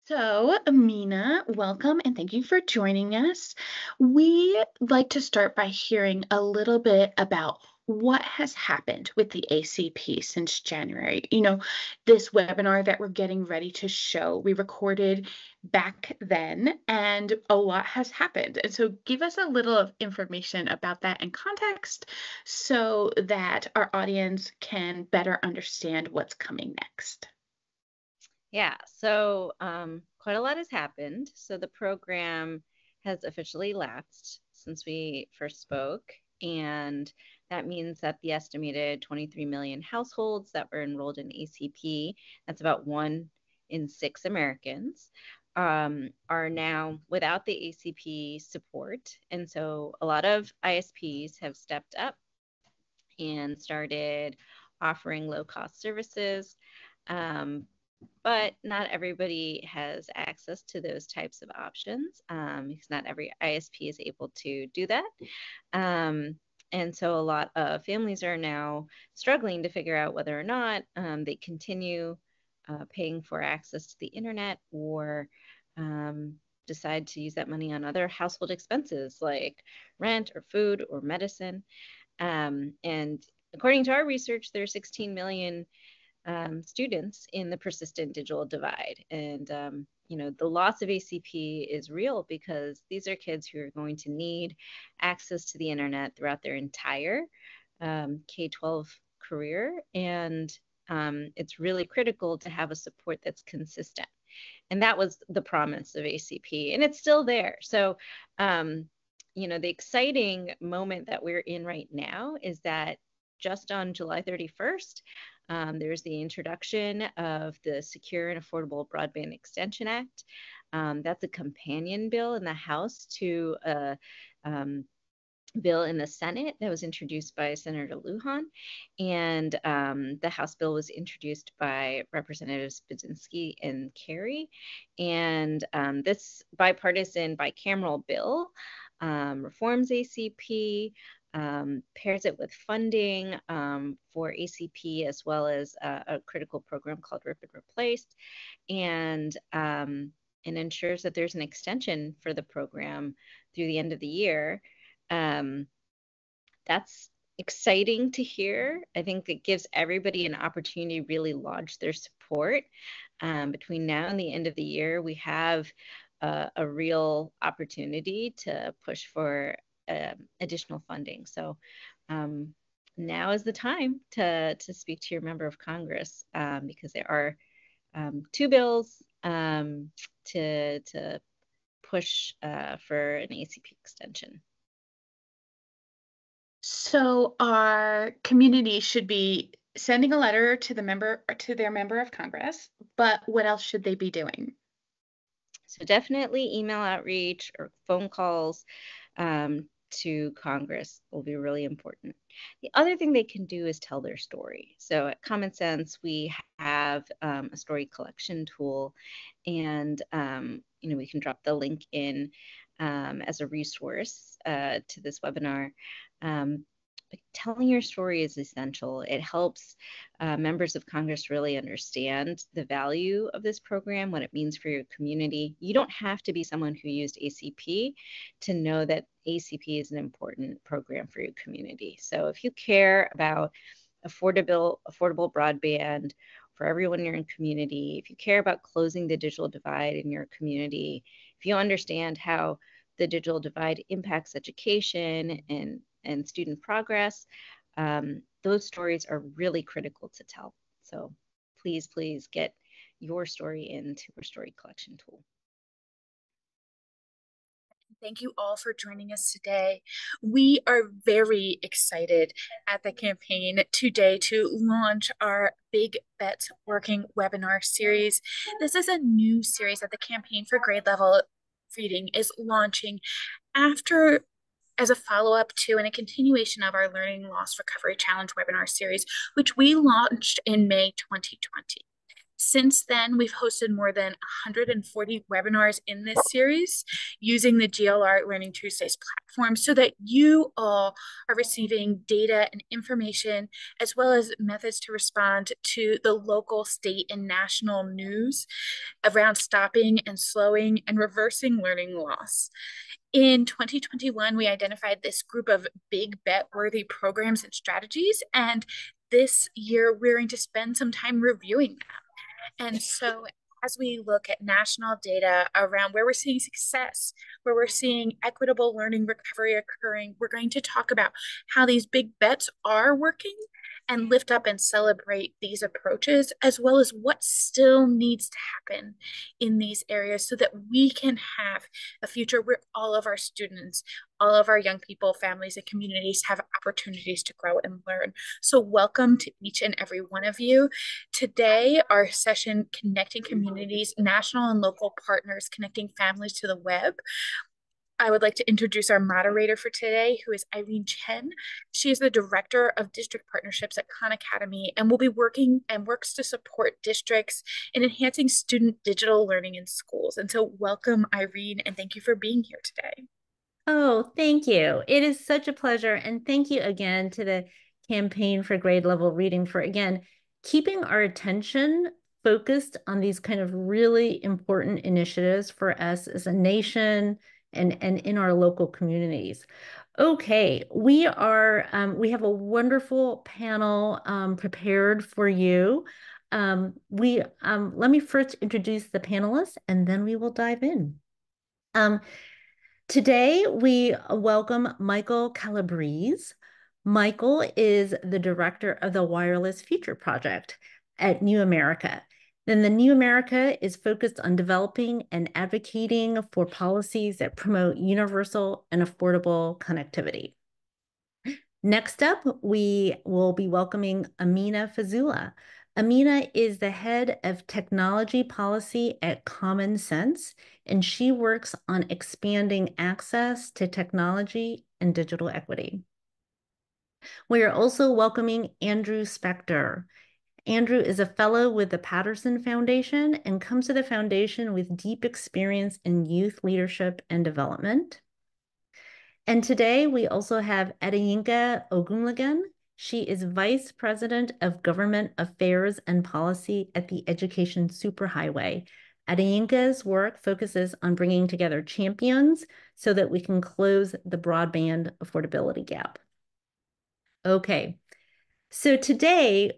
So, Amina, welcome and thank you for joining us. We like to start by hearing a little bit about what has happened with the ACP since January. This webinar that we're getting ready to show, we recorded back then, and a lot has happened. And so, give us a little of information about that and context so that our audience can better understand what's coming next. Yeah, so quite a lot has happened. So the program has officially lapsed since we first spoke, and that means that the estimated 23 million households that were enrolled in ACP, that's about 1 in 6 Americans, are now without the ACP support. And so a lot of ISPs have stepped up and started offering low-cost services. But not everybody has access to those types of options because not every ISP is able to do that. And so a lot of families are now struggling to figure out whether or not they continue paying for access to the internet or decide to use that money on other household expenses like rent or food or medicine. And according to our research, there are 16 million students in the persistent digital divide. And, the loss of ACP is real because these are kids who are going to need access to the internet throughout their entire K-12 career. And it's really critical to have a support that's consistent. And that was the promise of ACP, and it's still there. So, the exciting moment that we're in right now is that just on July 31st, there's the introduction of the Secure and Affordable Broadband Extension Act. That's a companion bill in the House to a bill in the Senate that was introduced by Senator Lujan. And the House bill was introduced by Representatives Budzinski and Kerry. And this bipartisan bicameral bill reforms ACP, pairs it with funding for ACP as well as a critical program called Rip and Replace, and ensures that there's an extension for the program through the end of the year. That's exciting to hear. I think it gives everybody an opportunity to really launch their support. Between now and the end of the year, we have a real opportunity to push for additional funding. So now is the time to speak to your member of Congress because there are two bills to push for an ACP extension. So our community should be sending a letter to their member of Congress, but what else should they be doing? So definitely email outreach or phone calls to Congress will be really important. The other thing they can do is tell their story. So at Common Sense, we have a story collection tool, and we can drop the link in as a resource to this webinar. Telling your story is essential. It helps members of Congress really understand the value of this program, what it means for your community. You don't have to be someone who used ACP to know that ACP is an important program for your community. So if you care about affordable broadband for everyone in your community, if you care about closing the digital divide in your community, if you understand how the digital divide impacts education and student progress, those stories are really critical to tell. So please get your story into our story collection tool. Thank you all for joining us today. We are very excited at the campaign today to launch our Big Bets Working webinar series. This is a new series that the Campaign for Grade Level Reading is launching as a follow-up to and a continuation of our Learning Loss Recovery Challenge webinar series, which we launched in May 2020. Since then, we've hosted more than 140 webinars in this series using the GLR Learning Tuesdays platform so that you all are receiving data and information as well as methods to respond to the local, state, and national news around stopping and slowing and reversing learning loss. In 2021, we identified this group of big bet worthy programs and strategies. And this year, we're going to spend some time reviewing them. And so, as we look at national data around where we're seeing success, where we're seeing equitable learning recovery occurring, we're going to talk about how these big bets are working and lift up and celebrate these approaches, as well as what still needs to happen in these areas so that we can have a future where all of our students, all of our young people, families, and communities have opportunities to grow and learn. So, welcome to each and every one of you. Today, our session, Connecting Communities, National and Local Partners, Connecting Families to the Web. I would like to introduce our moderator for today, who is Irene Chen. She is the Director of District Partnerships at Khan Academy and will be working and works to support districts in enhancing student digital learning in schools. And so welcome, Irene, and thank you for being here today. Oh, thank you. It is such a pleasure. And thank you again to the Campaign for Grade Level Reading for, again, keeping our attention focused on these kind of really important initiatives for us as a nation and in our local communities. Okay, we have a wonderful panel prepared for you. Let me first introduce the panelists and then we will dive in. Today, we welcome Michael Calabrese. Michael is the director of the Wireless Future Project at New America. Then the New America is focused on developing and advocating for policies that promote universal and affordable connectivity. Next up, we will be welcoming Amina Fazula. Amina is the head of technology policy at Common Sense, and she works on expanding access to technology and digital equity. We are also welcoming Andrew Spector. Andrew is a fellow with the Patterson Foundation and comes to the foundation with deep experience in youth leadership and development. And today we also have Adeyinka Ogunlagan. She is Vice President of Government Affairs and Policy at the Education Superhighway. Adeyinka's work focuses on bringing together champions so that we can close the broadband affordability gap. Okay, so today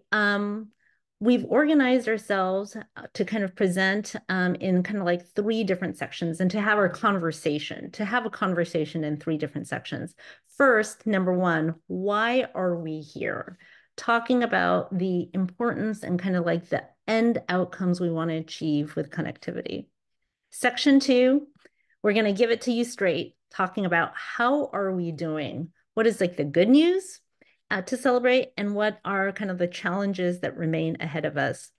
we've organized ourselves to kind of present in kind of like three different sections and to have a conversation in three different sections. First, number one, why are we here? Talking about the importance and kind of like the end outcomes we want to achieve with connectivity. Section two, we're going to give it to you straight, talking about how are we doing? What is like the good news to celebrate and what are kind of the challenges that remain ahead of us.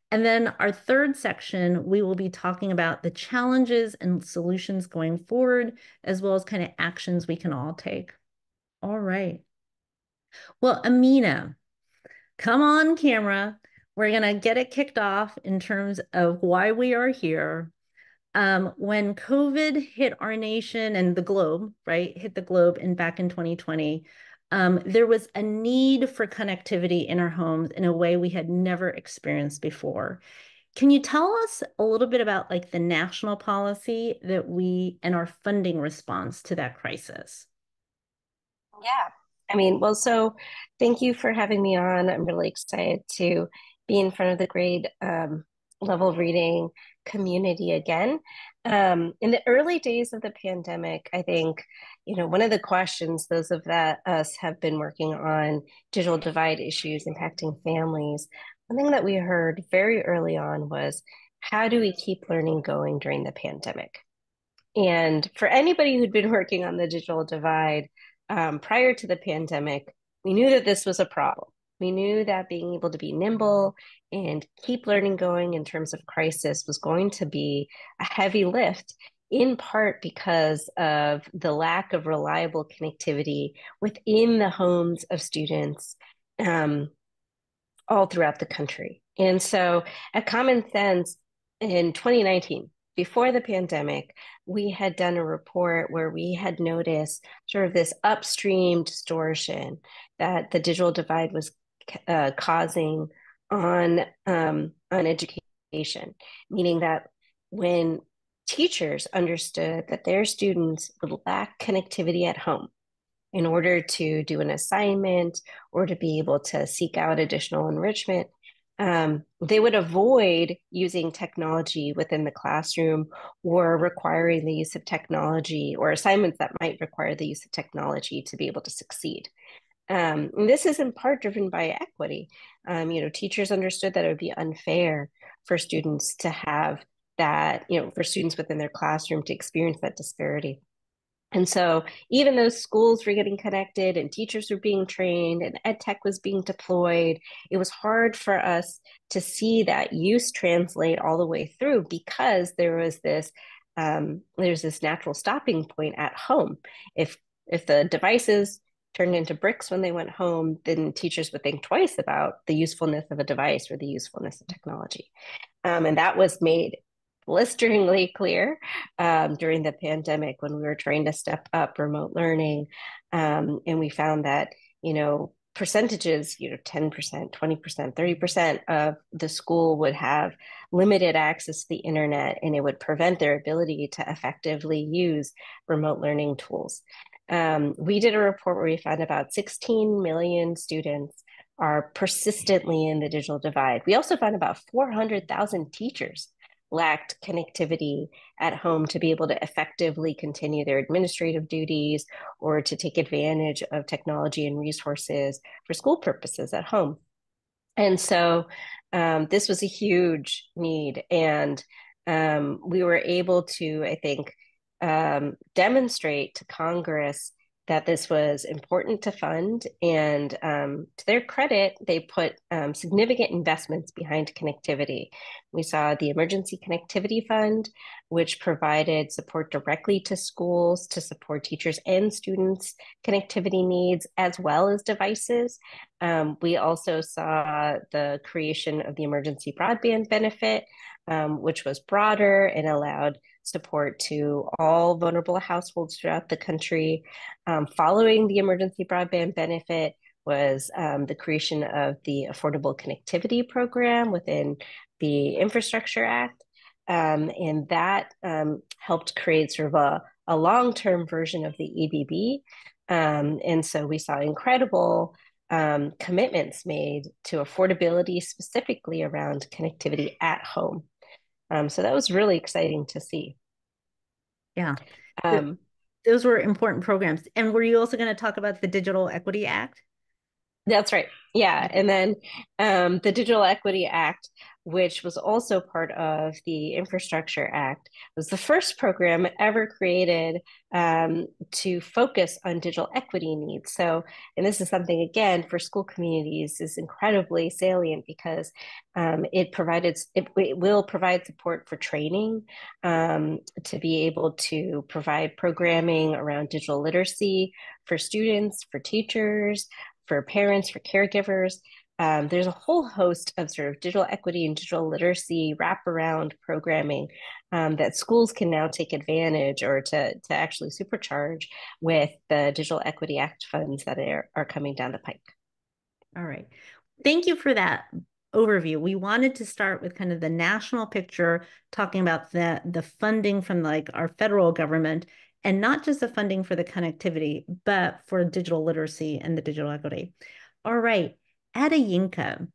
And then our third section, we will be talking about the challenges and solutions going forward, as well as kind of actions we can all take. All right. Well, Amina, come on camera. We're going to get it kicked off in terms of why we are here. When COVID hit our nation and the globe, right, hit the globe back in 2020, there was a need for connectivity in our homes in a way we had never experienced before. Can you tell us a little bit about like the national policy that and our funding response to that crisis? Yeah. So thank you for having me on. I'm really excited to be in front of the grade level reading community again. In the early days of the pandemic, I think, one of the questions those of us have been working on digital divide issues impacting families, one thing that we heard very early on was, how do we keep learning going during the pandemic? And for anybody who'd been working on the digital divide prior to the pandemic, we knew that this was a problem. We knew that being able to be nimble and keep learning going in terms of crisis was going to be a heavy lift, in part because of the lack of reliable connectivity within the homes of students all throughout the country. And so at Common Sense in 2019, before the pandemic, we had done a report where we had noticed sort of this upstream distortion that the digital divide was causing on education, meaning that when teachers understood that their students would lack connectivity at home in order to do an assignment or to be able to seek out additional enrichment, they would avoid using technology within the classroom or requiring the use of technology or assignments that might require the use of technology to be able to succeed. And this is in part driven by equity. Teachers understood that it would be unfair for students to have that, for students within their classroom to experience that disparity. And so even though schools were getting connected and teachers were being trained and ed tech was being deployed, it was hard for us to see that use translate all the way through because there's this natural stopping point at home. If the devices turned into bricks when they went home, then teachers would think twice about the usefulness of a device or the usefulness of technology. And that was made blisteringly clear during the pandemic when we were trying to step up remote learning. And we found that, percentages, 10%, 20%, 30% of the school would have limited access to the internet, and it would prevent their ability to effectively use remote learning tools. We did a report where we found about 16 million students are persistently in the digital divide. We also found about 400,000 teachers lacked connectivity at home to be able to effectively continue their administrative duties or to take advantage of technology and resources for school purposes at home. And so this was a huge need. And we were able to, I think, demonstrate to Congress that this was important to fund. And to their credit, they put significant investments behind connectivity. We saw the Emergency Connectivity Fund, which provided support directly to schools to support teachers and students' connectivity needs, as well as devices. We also saw the creation of the Emergency Broadband Benefit, which was broader and allowed support to all vulnerable households throughout the country. Following the emergency broadband benefit was the creation of the Affordable Connectivity Program within the Infrastructure Act. And that helped create sort of a long-term version of the EBB. And so we saw incredible commitments made to affordability, specifically around connectivity at home. So that was really exciting to see. Yeah. Those were important programs. And were you also going to talk about the Digital Equity Act? That's right. Yeah. And then the Digital Equity Act, which was also part of the Infrastructure Act, was the first program ever created to focus on digital equity needs. So, and this is something, again, for school communities is incredibly salient because it will provide support for training to be able to provide programming around digital literacy for students, for teachers, for parents, for caregivers. There's a whole host of sort of digital equity and digital literacy wraparound programming that schools can now take advantage or to actually supercharge with the Digital Equity Act funds that are coming down the pike. All right. Thank you for that overview. We wanted to start with kind of the national picture, talking about the funding from like our federal government, and not just the funding for the connectivity, but for digital literacy and the digital equity. All right, Adayinka,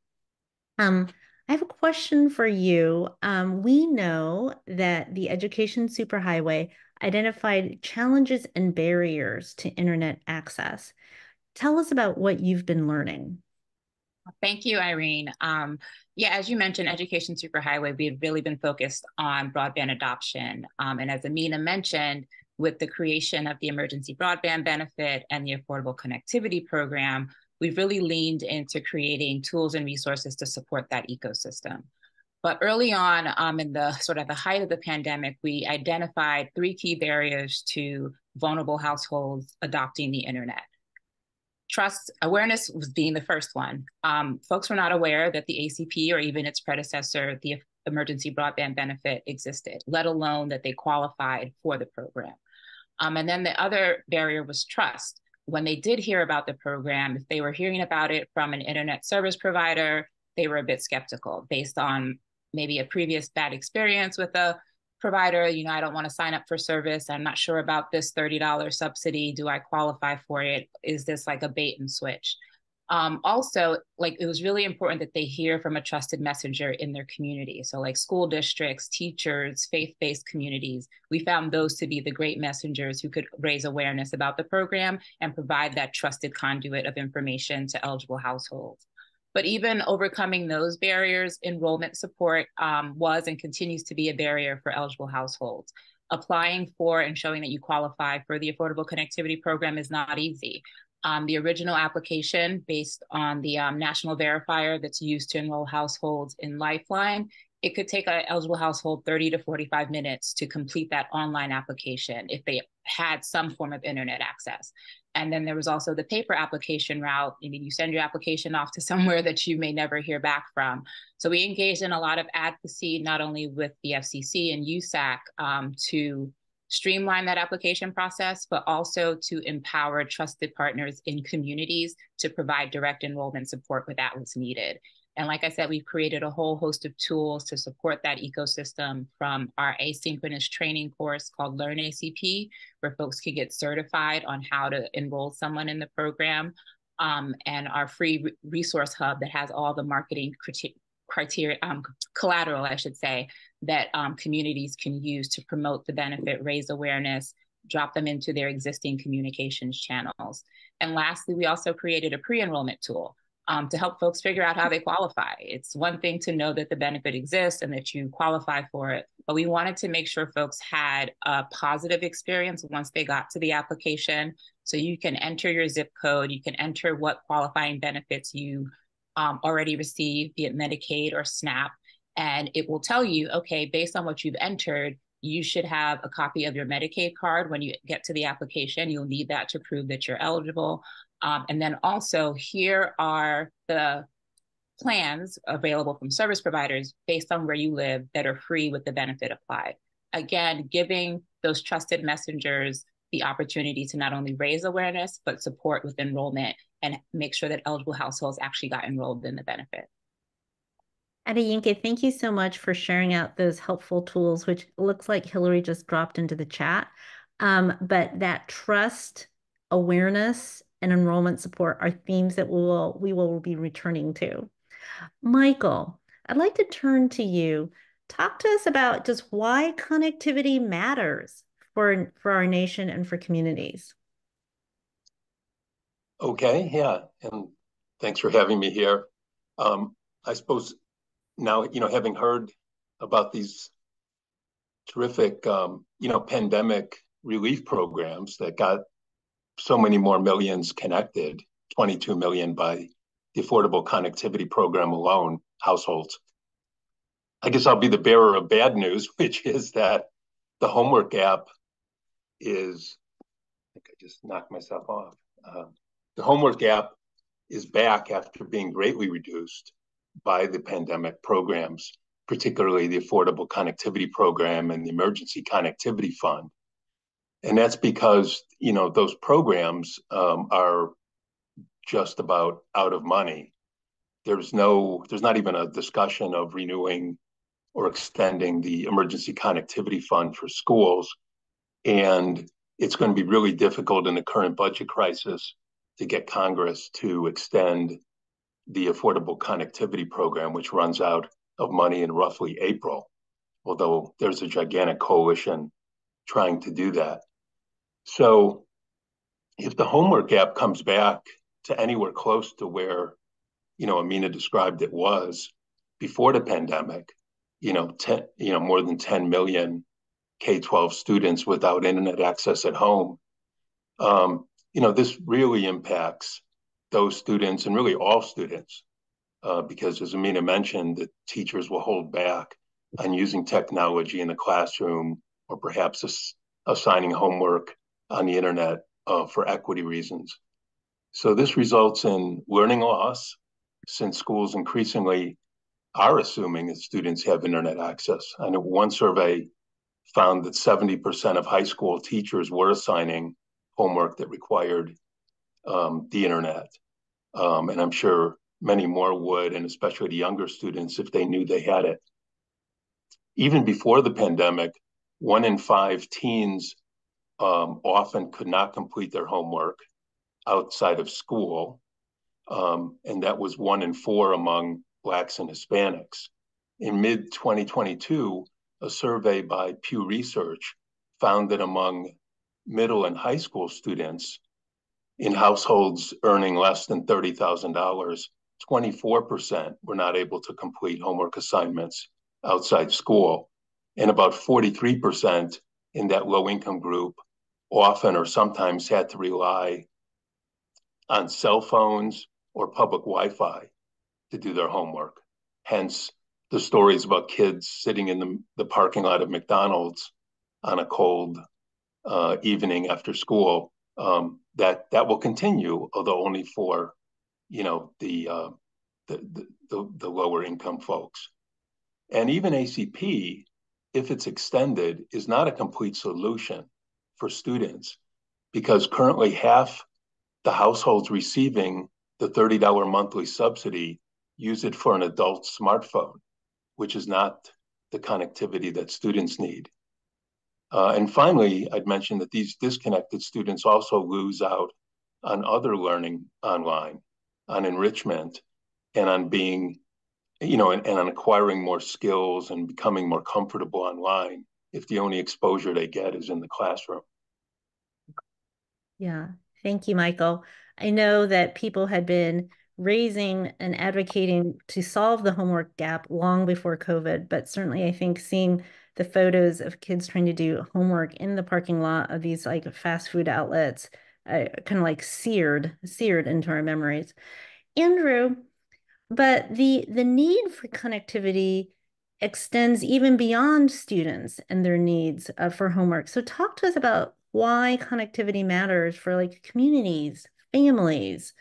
I have a question for you. We know that the Education Superhighway identified challenges and barriers to internet access. Tell us about what you've been learning. Thank you, Irene. Yeah, as you mentioned, Education Superhighway, we've really been focused on broadband adoption. And as Amina mentioned, with the creation of the Emergency Broadband Benefit and the Affordable Connectivity Program, we've really leaned into creating tools and resources to support that ecosystem. But early on, in the sort of the height of the pandemic, we identified 3 key barriers to vulnerable households adopting the internet. trust awareness was being the first one. Folks were not aware that the ACP or even its predecessor, the Emergency Broadband Benefit, existed, let alone that they qualified for the program. And then the other barrier was trust. When they did hear about the program, if they were hearing about it from an internet service provider, they were a bit skeptical based on maybe a previous bad experience with a provider. I don't want to sign up for service. I'm not sure about this $30 subsidy. Do I qualify for it? Is this like a bait and switch? Also, like, it was really important that they hear from a trusted messenger in their community. So like school districts, teachers, faith-based communities, we found those to be the great messengers who could raise awareness about the program and provide that trusted conduit of information to eligible households. But even overcoming those barriers, enrollment support was and continues to be a barrier for eligible households. Applying for and showing that you qualify for the Affordable Connectivity Program is not easy. The original application, based on the national verifier that's used to enroll households in Lifeline, it could take an eligible household 30 to 45 minutes to complete that online application if they had some form of internet access. And then there was also the paper application route. You send your application off to somewhere that you may never hear back from. So we engaged in a lot of advocacy, not only with the FCC and USAC to streamline that application process, but also to empower trusted partners in communities to provide direct enrollment support where that was needed. And like I said, we've created a whole host of tools to support that ecosystem, from our asynchronous training course called Learn ACP, where folks can get certified on how to enroll someone in the program, and our free resource hub that has all the marketing criteria, collateral, I should say, that communities can use to promote the benefit, raise awareness, drop them into their existing communications channels. And lastly, we also created a pre-enrollment tool to help folks figure out how they qualify. It's one thing to know that the benefit exists and that you qualify for it, but we wanted to make sure folks had a positive experience once they got to the application. So you can enter your zip code, you can enter what qualifying benefits you already receive, be it Medicaid or SNAP, and it will tell you, okay, based on what you've entered, you should have a copy of your Medicaid card when you get to the application. You'll need that to prove that you're eligible. And then also, here are the plans available from service providers based on where you live that are free with the benefit applied. Again, giving those trusted messengers the opportunity to not only raise awareness, but support with enrollment and make sure that eligible households actually got enrolled in the benefit. Adeyinka, thank you so much for sharing out those helpful tools, which looks like Hillary just dropped into the chat. But that trust, awareness, and enrollment support are themes that we will be returning to. Michael, I'd like to turn to you. Talk to us about just why connectivity matters for our nation and for communities. Okay, yeah, and thanks for having me here. I suppose now, having heard about these terrific, pandemic relief programs that got so many more millions connected, 22 million by the Affordable Connectivity Program alone, households. I guess I'll be the bearer of bad news, which is that the homework app is, I think I just knocked myself off. The homework app is back after being greatly reduced by the pandemic programs, particularly the Affordable Connectivity Program and the Emergency Connectivity Fund. And that's because, those programs are just about out of money. There's not even a discussion of renewing or extending the Emergency Connectivity Fund for schools. And it's going to be really difficult in the current budget crisis to get Congress to extend the Affordable Connectivity Program, which runs out of money in roughly April, although there's a gigantic coalition trying to do that. So if the homework app comes back to anywhere close to where, Amina described it was before the pandemic, more than 10 million K-12 students without internet access at home, this really impacts those students and really all students, because as Amina mentioned, the teachers will hold back on using technology in the classroom or perhaps assigning homework on the internet for equity reasons. So this results in learning loss since schools increasingly are assuming that students have internet access. I know one survey found that 70% of high school teachers were assigning homework that required the internet. And I'm sure many more would, and especially the younger students, if they knew they had it. Even before the pandemic, 1 in 5 teens often could not complete their homework outside of school. And that was 1 in 4 among Blacks and Hispanics. In mid 2022, a survey by Pew Research found that among middle and high school students in households earning less than $30,000, 24% were not able to complete homework assignments outside school. And about 43% in that low income group often or sometimes had to rely on cell phones or public Wi-Fi to do their homework. Hence, the stories about kids sitting in the parking lot of McDonald's on a cold evening after school. That will continue, although only for the lower income folks. And even ACP, if it's extended, is not a complete solution for students because currently half the households receiving the $30 monthly subsidy use it for an adult smartphone, which is not the connectivity that students need. And finally, I'd mention that these disconnected students also lose out on other learning online, on enrichment, and on being, and on acquiring more skills and becoming more comfortable online if the only exposure they get is in the classroom. Yeah, thank you, Michael. I know that people had been raising and advocating to solve the homework gap long before COVID, but certainly I think seeing the photos of kids trying to do homework in the parking lot of these like fast food outlets, kind of like seared into our memories. Andrew, but the need for connectivity extends even beyond students and their needs for homework. So talk to us about why connectivity matters for like communities, families,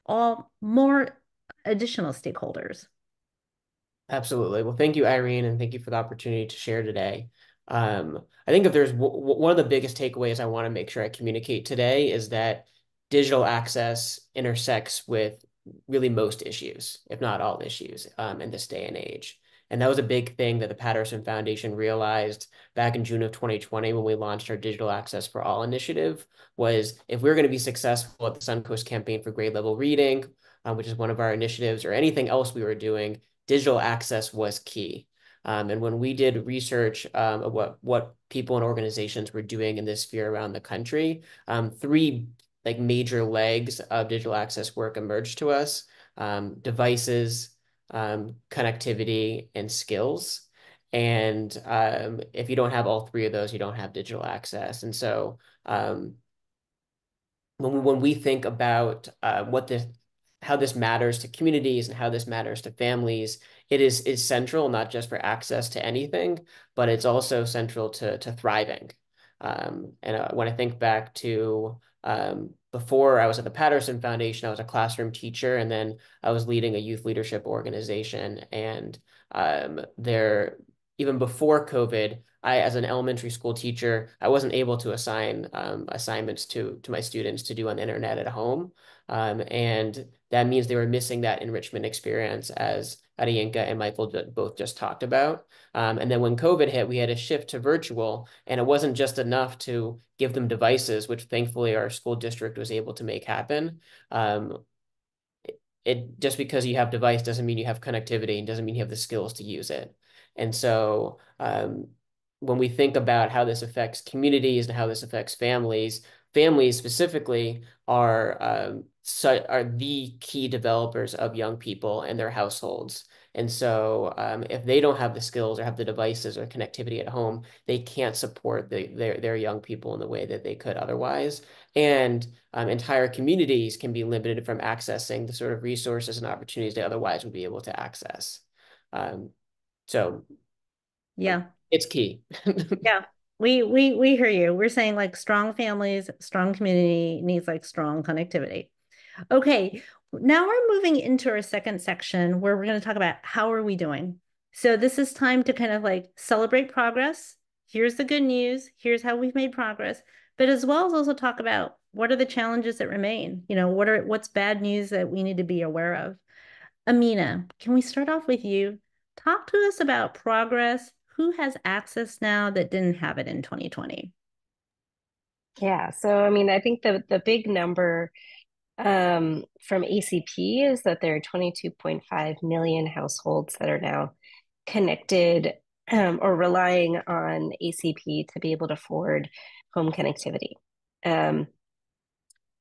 all more additional stakeholders. Absolutely. Well, thank you, Irene, and thank you for the opportunity to share today. I think if there's one of the biggest takeaways I want to make sure I communicate today is that digital access intersects with really most issues, if not all issues, in this day and age. And that was a big thing that the Patterson Foundation realized back in June of 2020 when we launched our Digital Access for All initiative, was if we're going to be successful at the Suncoast Campaign for Grade Level Reading, which is one of our initiatives, or anything else we were doing, digital access was key. And when we did research of what people and organizations were doing in this sphere around the country, 3 like major legs of digital access work emerged to us: devices, connectivity, and skills. And if you don't have all 3 of those, you don't have digital access. And so when we think about how this matters to communities and how this matters to families, it is central, not just for access to anything, but it's also central to thriving. And when I think back to before I was at the Patterson Foundation, I was a classroom teacher, and then I was leading a youth leadership organization. And even before COVID, as an elementary school teacher, I wasn't able to assign assignments to my students to do on the internet at home. And that means they were missing that enrichment experience, as Adiyinka and Michael both just talked about. And then when COVID hit, we had a shift to virtual, and it wasn't just enough to give them devices, which thankfully our school district was able to make happen. It just because you have device doesn't mean you have connectivity and doesn't mean you have the skills to use it. And so when we think about how this affects communities and how this affects families, families specifically are the key developers of young people and their households. And so if they don't have the skills or have the devices or connectivity at home, they can't support their young people in the way that they could otherwise. And entire communities can be limited from accessing the sort of resources and opportunities they otherwise would be able to access. So Yeah, it's key. yeah. We hear you. We're saying like strong families, strong community needs like strong connectivity. Okay, now we're moving into our second section where we're going to talk about how are we doing. So this is time to kind of like celebrate progress. Here's the good news. Here's how we've made progress, but as well as also talk about what are the challenges that remain? What's bad news that we need to be aware of? Amina, can we start off with you? Talk to us about progress. Who has access now that didn't have it in 2020? Yeah, so I mean, I think the big number from ACP is that there are 22.5 million households that are now connected or relying on ACP to be able to afford home connectivity.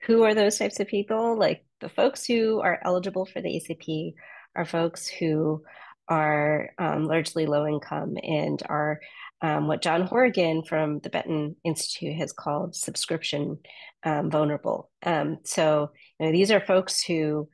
Who are those types of people? Like the folks who are eligible for the ACP are folks who are largely low income and are what John Horrigan from the Benton Institute has called subscription vulnerable. So these are folks who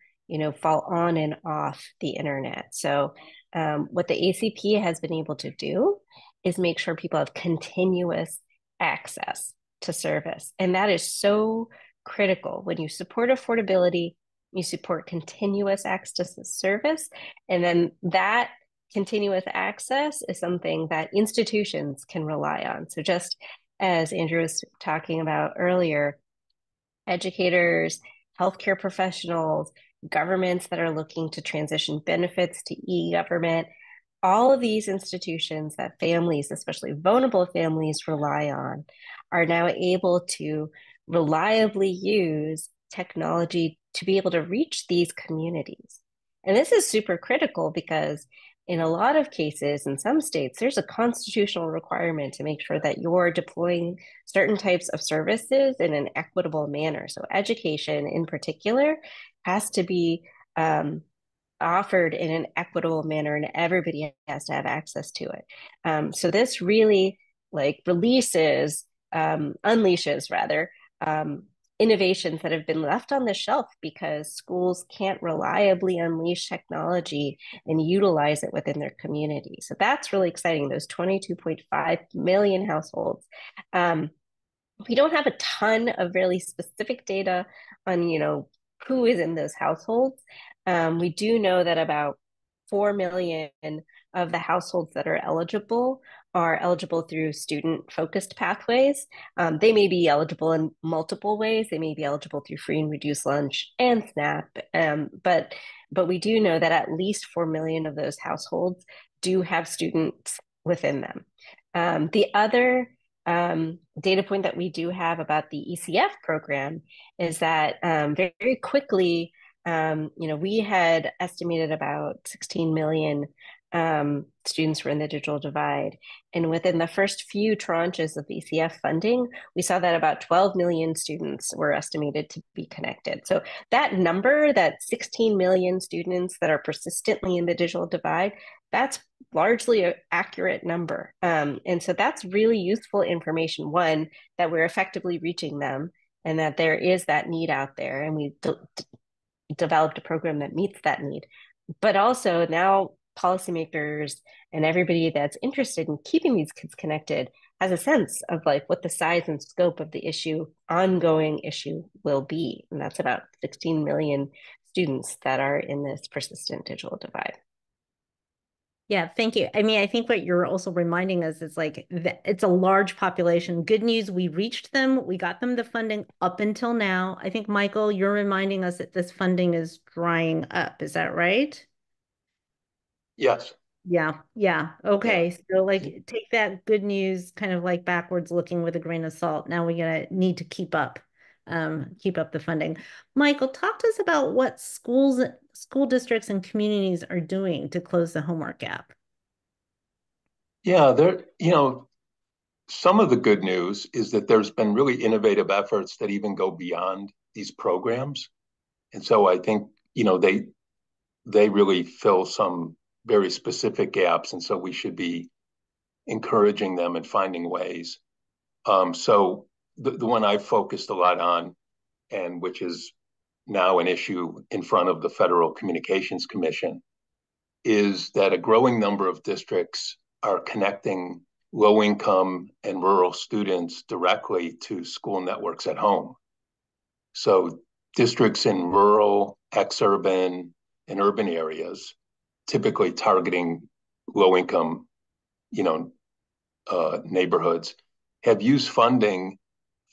fall on and off the internet. So what the ACP has been able to do is make sure people have continuous access to service, and that is so critical. When you support affordability, you support continuous access to service, and then that continuous access is something that institutions can rely on. So just as Andrew was talking about earlier, educators, healthcare professionals, governments that are looking to transition benefits to e-government, all of these institutions that families, especially vulnerable families, rely on, are now able to reliably use technology to be able to reach these communities. And this is super critical because in a lot of cases, in some states, there's a constitutional requirement to make sure that you're deploying certain types of services in an equitable manner. So education in particular has to be offered in an equitable manner, and everybody has to have access to it. So this really unleashes rather innovations that have been left on the shelf because schools can't reliably unleash technology and utilize it within their community. So that's really exciting. Those 22.5 million households. We don't have a ton of really specific data on, who is in those households. We do know that about 4 million of the households that are eligible through student-focused pathways. They may be eligible in multiple ways. They may be eligible through free and reduced lunch and SNAP. But we do know that at least 4 million of those households do have students within them. The other data point that we do have about the ECF program is that very quickly, we had estimated about 16 million students were in the digital divide. And within the first few tranches of ECF funding, we saw that about 12 million students were estimated to be connected. So that number, that 16 million students that are persistently in the digital divide, that's largely an accurate number. And so that's really useful information, one, that we're effectively reaching them and that there is that need out there. And we developed a program that meets that need. But also now policymakers and everybody that's interested in keeping these kids connected has a sense of what the size and scope of the ongoing issue will be. And that's about 16 million students that are in this persistent digital divide. Yeah, thank you. I mean, I think what you're also reminding us is it's a large population. Good news, we reached them. We got them the funding up until now. I think, Michael, you're reminding us that this funding is drying up. Is that right? Yes. Yeah. Okay. So take that good news kind of backwards looking with a grain of salt. Now we're gonna need to keep up the funding. Michael, talk to us about what school districts and communities are doing to close the homework gap. Yeah, some of the good news is that there's been really innovative efforts that even go beyond these programs. And so I think, they really fill some very specific gaps. And so we should be encouraging them and finding ways. So the one I've focused a lot on, and which is now an issue in front of the Federal Communications Commission, is that a growing number of districts are connecting low-income and rural students directly to school networks at home. So districts in rural, exurban, and urban areas, typically targeting low-income, neighborhoods, have used funding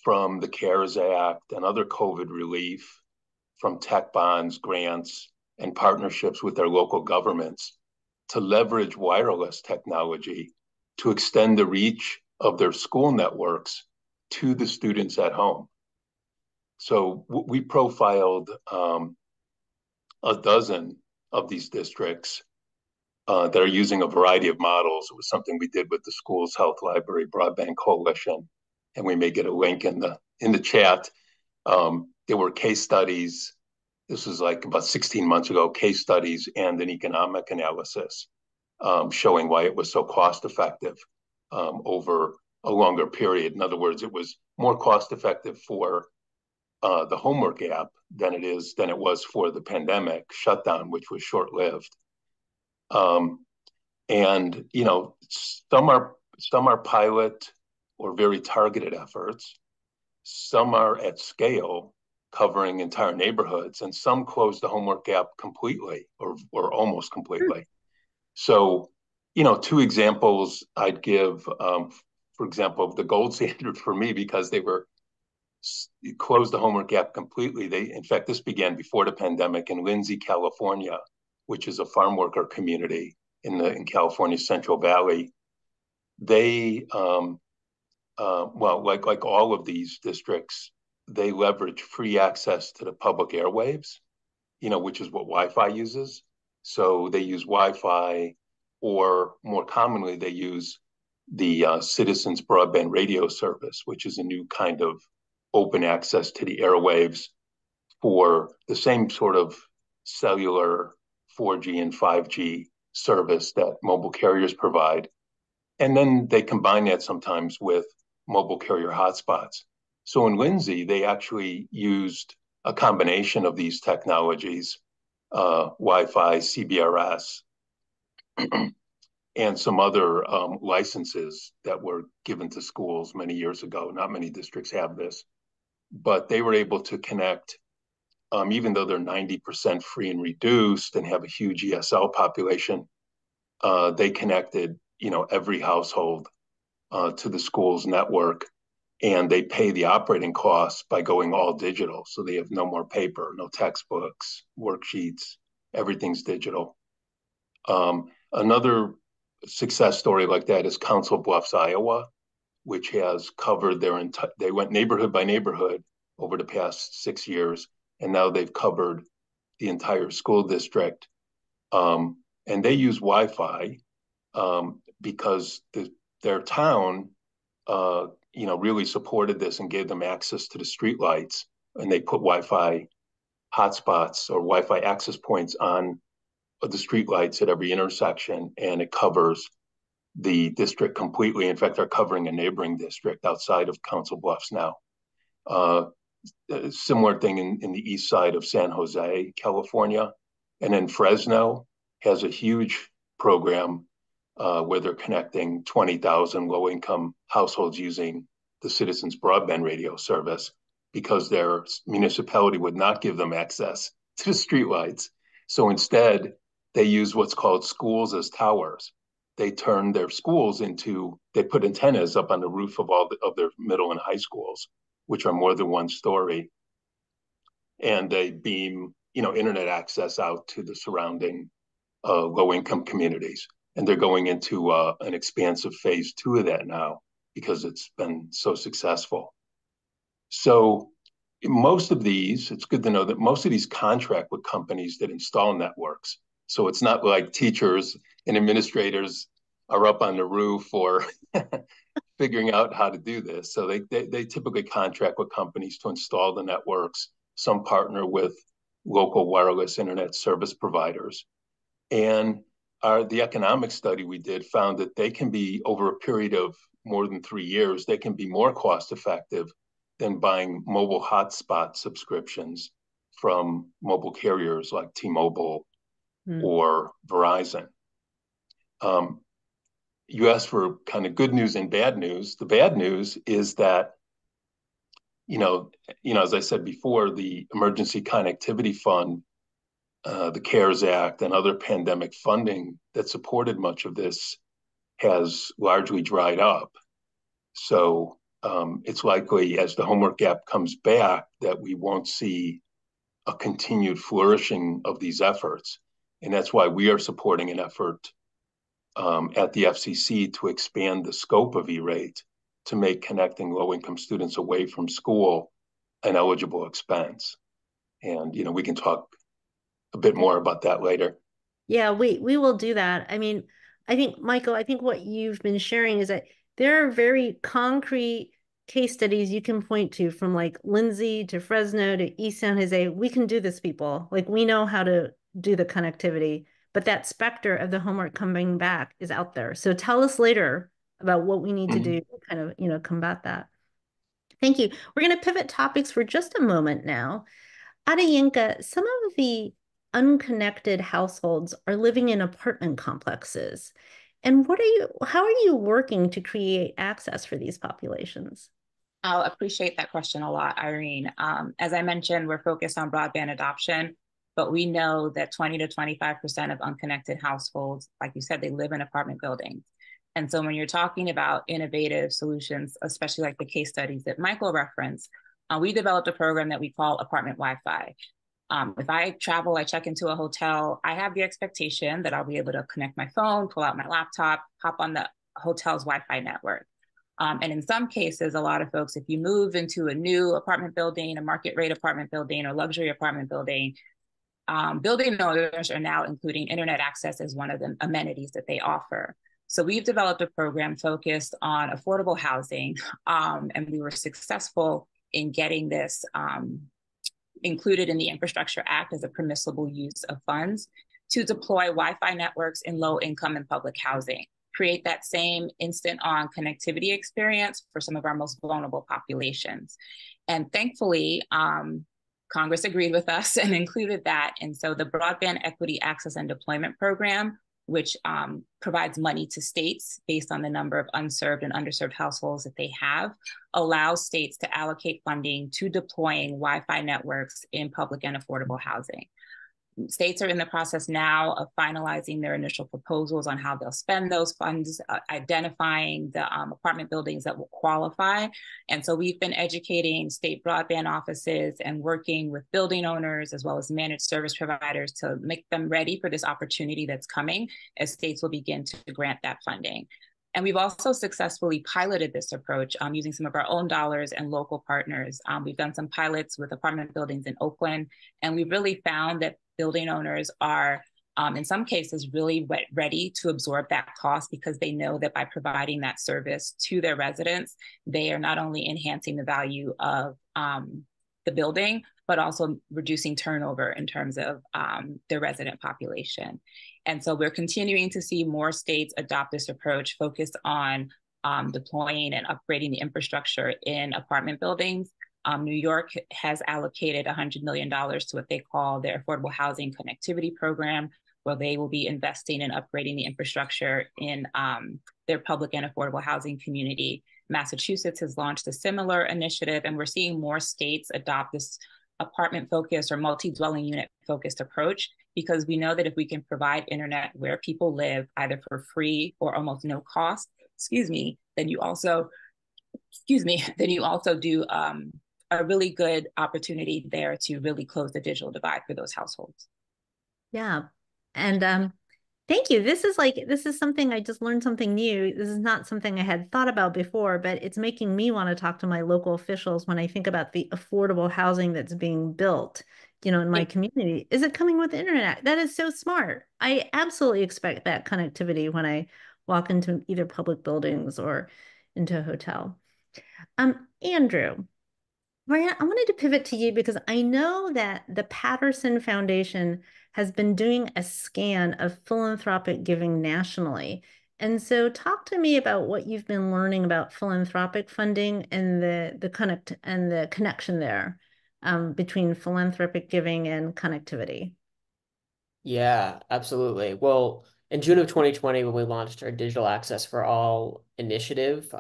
from the CARES Act and other COVID relief, from tech bonds, grants, and partnerships with their local governments to leverage wireless technology to extend the reach of their school networks to the students at home. So we profiled a dozen of these districts that are using a variety of models. It was something we did with the Schools Health Library Broadband Coalition, and we may get a link in the chat. There were case studies. This was like about 16 months ago, case studies and an economic analysis showing why it was so cost effective over a longer period. In other words, it was more cost effective for the homework app than it was for the pandemic shutdown, which was short lived. And some are pilot or very targeted efforts. Some are at scale, covering entire neighborhoods, and some close the homework gap completely or almost completely. So, two examples I'd give, for example, the gold standard for me, because they were closed the homework gap completely. In fact, this began before the pandemic in Lindsay, California, which is a farm worker community in California's Central Valley. They, like all of these districts, they leverage free access to the public airwaves, which is what Wi-Fi uses. So they use Wi-Fi, or more commonly, they use the Citizens Broadband Radio Service, which is a new kind of open access to the airwaves for the same sort of cellular 4G and 5G service that mobile carriers provide. And then they combine that sometimes with mobile carrier hotspots. So in Lindsay, they actually used a combination of these technologies, Wi-Fi, CBRS, and some other licenses that were given to schools many years ago. Not many districts have this, but they were able to connect, even though they're 90% free and reduced and have a huge ESL population, they connected, every household to the school's network, and they pay the operating costs by going all digital. So they have no more paper, no textbooks, worksheets, everything's digital. Another success story like that is Council Bluffs, Iowa, which has covered they went neighborhood by neighborhood over the past 6 years, and now they've covered the entire school district. And they use Wi-Fi because their town, really supported this and gave them access to the streetlights, and they put Wi-Fi hotspots or Wi-Fi access points on the streetlights at every intersection, and it covers the district completely. In fact, they're covering a neighboring district outside of Council Bluffs now. A similar thing in the east side of San Jose, California. And then Fresno has a huge program where they're connecting 20,000 low-income households using the Citizens Broadband Radio Service, because their municipality would not give them access to the streetlights. So instead, they use what's called schools as towers. They turn their schools they put antennas up on the roof of all of their middle and high schools, which are more than one story. And they beam, internet access out to the surrounding low-income communities. And they're going into an expansive phase 2 of that now, because it's been so successful. So it's good to know that most of these contract with companies that install networks. So it's not like teachers and administrators are up on the roof or figuring out how to do this. So they typically contract with companies to install the networks. Some partner with local wireless internet service providers. And the economic study we did found that they can be, over a period of more than 3 years, they can be more cost effective than buying mobile hotspot subscriptions from mobile carriers like T-Mobile or Verizon. you asked for kind of good news and bad news. The bad news is that, as I said before, the Emergency Connectivity Fund, the CARES Act, and other pandemic funding that supported much of this has largely dried up. So it's likely as the homework gap comes back that we won't see a continued flourishing of these efforts. And that's why we are supporting an effort at the FCC to expand the scope of E-rate to make connecting low-income students away from school an eligible expense. And, we can talk a bit more about that later. Yeah, we will do that. I mean, I think, Michael, I think what you've been sharing is that there are very concrete case studies you can point to from like Lindsay to Fresno to East San Jose. We can do this, people. Like we know how to do the connectivity, but that specter of the homework coming back is out there. So tell us later about what we need to do to kind of, combat that. Thank you. We're going to pivot topics for just a moment now. Adeyinka, some of the unconnected households are living in apartment complexes. And how are you working to create access for these populations? I'll appreciate that question a lot, Irene. As I mentioned, we're focused on broadband adoption, but we know that 20 to 25% of unconnected households, like you said, they live in apartment buildings. And so when you're talking about innovative solutions, especially like the case studies that Michael referenced, we developed a program that we call Apartment Wi-Fi. If I travel, I check into a hotel, I have the expectation that I'll be able to connect my phone, pull out my laptop, hop on the hotel's Wi-Fi network. And in some cases, a lot of folks, if you move into a new apartment building, a market rate apartment building, or luxury apartment building, building owners are now including internet access as one of the amenities that they offer. So we've developed a program focused on affordable housing, and we were successful in getting this included in the Infrastructure Act as a permissible use of funds to deploy Wi-Fi networks in low income and public housing, create that same instant-on connectivity experience for some of our most vulnerable populations. And thankfully, Congress agreed with us and included that. And so the Broadband Equity Access and Deployment Program, which provides money to states based on the number of unserved and underserved households that they have, allows states to allocate funding to deploying Wi-Fi networks in public and affordable housing. States are in the process now of finalizing their initial proposals on how they'll spend those funds, identifying the apartment buildings that will qualify. And so we've been educating state broadband offices and working with building owners as well as managed service providers to make them ready for this opportunity that's coming as states will begin to grant that funding. And we've also successfully piloted this approach using some of our own dollars and local partners. We've done some pilots with apartment buildings in Oakland, and we've really found that building owners are, in some cases, really ready to absorb that cost because they know that by providing that service to their residents, they are not only enhancing the value of the building, but also reducing turnover in terms of their resident population. And so we're continuing to see more states adopt this approach focused on deploying and upgrading the infrastructure in apartment buildings. New York has allocated $100 million to what they call their Affordable Housing Connectivity Program, where they will be investing in upgrading the infrastructure in their public and affordable housing community. Massachusetts has launched a similar initiative, and we're seeing more states adopt this apartment-focused or multi-dwelling unit-focused approach, because we know that if we can provide internet where people live, either for free or almost no cost, then you also do a really good opportunity there to really close the digital divide for those households. Yeah. And thank you. This is something I just learned something new. This is not something I had thought about before, but it's making me want to talk to my local officials when I think about the affordable housing that's being built, in my community. Is it coming with the internet? That is so smart. I absolutely expect that connectivity when I walk into either public buildings or into a hotel. Andrew, Maria, I wanted to pivot to you because I know that the Patterson Foundation has been doing a scan of philanthropic giving nationally. And so talk to me about what you've been learning about philanthropic funding and the connection there between philanthropic giving and connectivity. Yeah, absolutely. Well, in June of 2020, when we launched our Digital Access for All initiative,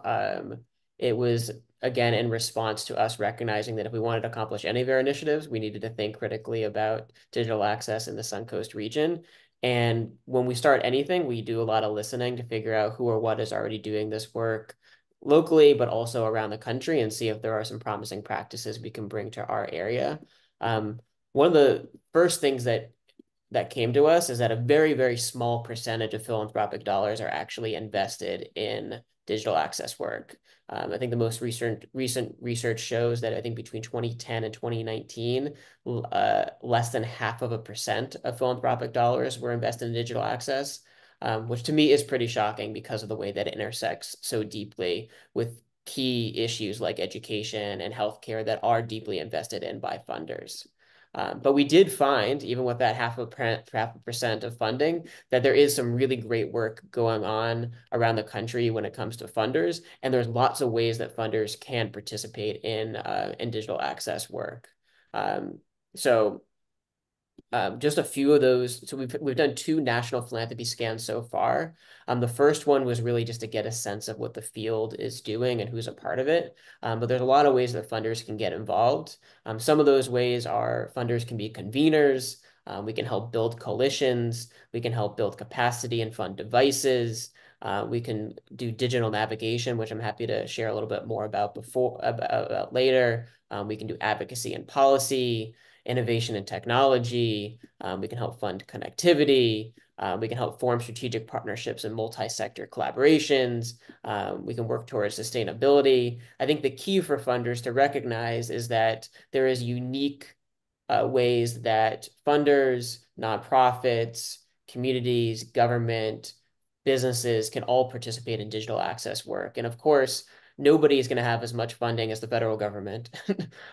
it was, again, in response to us recognizing that if we wanted to accomplish any of our initiatives, we needed to think critically about digital access in the Suncoast region. And when we start anything, we do a lot of listening to figure out who or what is already doing this work locally, but also around the country, and see if there are some promising practices we can bring to our area. One of the first things that came to us is that a very, very small percentage of philanthropic dollars are actually invested in digital access work. I think the most recent research shows that I think between 2010 and 2019, less than 0.5% of philanthropic dollars were invested in digital access, which to me is pretty shocking because of the way that it intersects so deeply with key issues like education and healthcare that are deeply invested in by funders. But we did find, even with that 0.5% of funding, that there is some really great work going on around the country when it comes to funders, and there's lots of ways that funders can participate in digital access work. So just a few of those. So we've done 2 national philanthropy scans so far. The first one was really just to get a sense of what the field is doing and who's a part of it. But there's a lot of ways that funders can get involved. Some of those ways are funders can be conveners. We can help build coalitions. We can help build capacity and fund devices. We can do digital navigation, which I'm happy to share a little bit more about later. We can do advocacy and policy, innovation and technology. We can help fund connectivity. We can help form strategic partnerships and multi-sector collaborations. We can work towards sustainability. I think the key for funders to recognize is that there is unique ways that funders, nonprofits, communities, government, businesses can all participate in digital access work. And of course, nobody is going to have as much funding as the federal government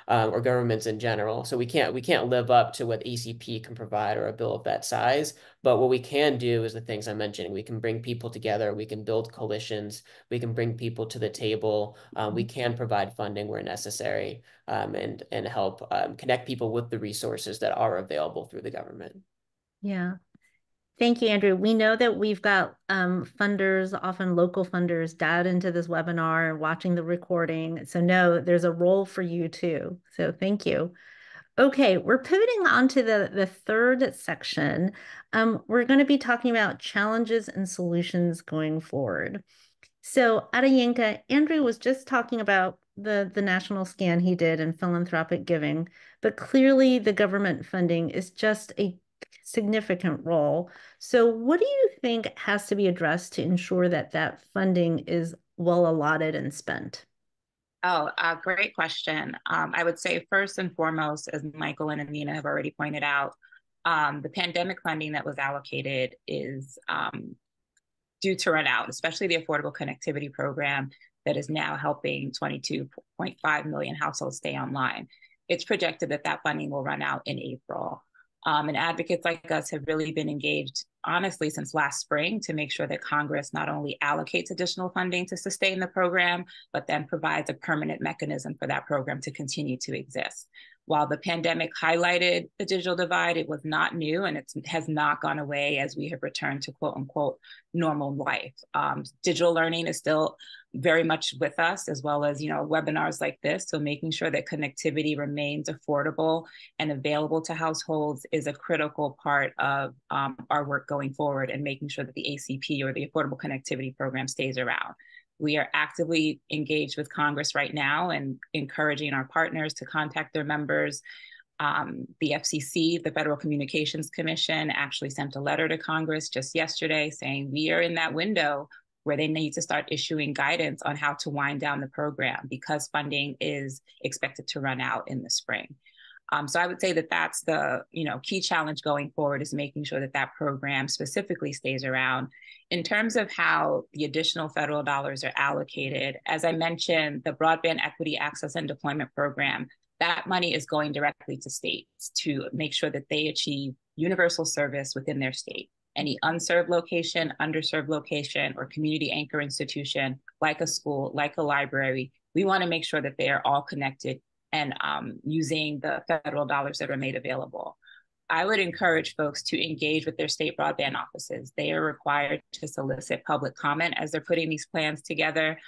or governments in general. So we can't live up to what ACP can provide or a bill of that size. But what we can do is the things I'm mentioning. We can bring people together. We can build coalitions. We can bring people to the table. We can provide funding where necessary, and help connect people with the resources that are available through the government. Yeah. Thank you, Andrew. We know that we've got funders, often local funders, dialed into this webinar and watching the recording. So no, there's a role for you too. So thank you. Okay, we're pivoting on to the third section. We're going to be talking about challenges and solutions going forward. So Adeyinka, Andrew was just talking about the national scan he did in philanthropic giving, but clearly the government funding is just a significant role. So what do you think has to be addressed to ensure that that funding is well allotted and spent? Oh, great question. I would say first and foremost, as Michael and Amina have already pointed out, the pandemic funding that was allocated is due to run out, especially the Affordable Connectivity Program that is now helping 22.5 million households stay online. It's projected that that funding will run out in April. And advocates like us have really been engaged, honestly, since last spring to make sure that Congress not only allocates additional funding to sustain the program, but then provides a permanent mechanism for that program to continue to exist. While the pandemic highlighted the digital divide, it was not new, and it has not gone away as we have returned to quote unquote normal life. Digital learning is still very much with us, as well as, webinars like this. So making sure that connectivity remains affordable and available to households is a critical part of our work going forward, and making sure that the ACP, or the Affordable Connectivity Program, stays around. We are actively engaged with Congress right now and encouraging our partners to contact their members. The FCC, the Federal Communications Commission, actually sent a letter to Congress just yesterday saying we are in that window where they need to start issuing guidance on how to wind down the program because funding is expected to run out in the spring. So I would say that that's the key challenge going forward, is making sure that that program specifically stays around. In terms of how the additional federal dollars are allocated, as I mentioned, the Broadband Equity Access and Deployment Program, that money is going directly to states to make sure that they achieve universal service within their state. Any unserved location, underserved location, or community anchor institution, like a school, like a library, we want to make sure that they are all connected and using the federal dollars that are made available. I would encourage folks to engage with their state broadband offices. They are required to solicit public comment as they're putting these plans together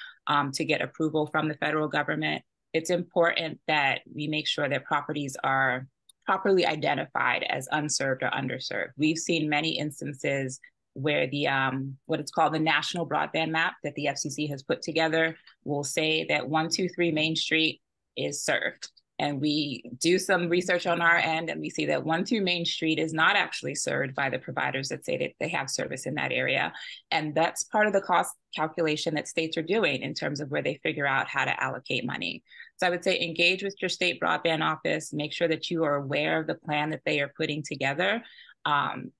to get approval from the federal government. It's important that we make sure that properties are properly identified as unserved or underserved. We've seen many instances where the what it's called the National Broadband Map that the FCC has put together will say that 123 Main Street is served. And we do some research on our end and we see that 123 Main Street is not actually served by the providers that say that they have service in that area. And that's part of the cost calculation that states are doing in terms of where they figure out how to allocate money. So I would say engage with your state broadband office, make sure that you are aware of the plan that they are putting together.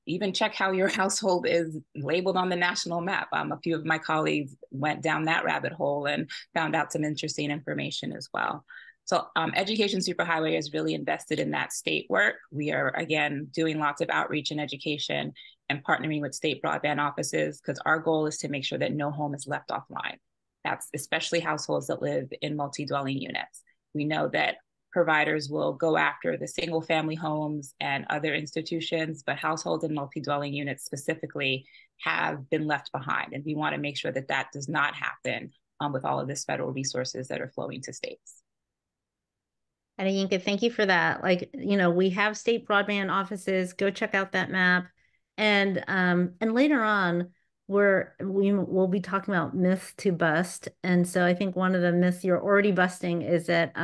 Even check how your household is labeled on the national map. A few of my colleagues went down that rabbit hole and found out some interesting information as well. So Education Superhighway is really invested in that state work. We are, again, doing lots of outreach and education and partnering with state broadband offices because our goal is to make sure that no home is left offline. That's especially households that live in multi-dwelling units. We know that providers will go after the single family homes and other institutions, but households in multi-dwelling units specifically have been left behind. And we want to make sure that that does not happen with all of this federal resources that are flowing to states. Adeyinka, thank you for that. Like, we have state broadband offices. Go check out that map. And later on, we'll be talking about myths to bust. And so I think one of the myths you're already busting is that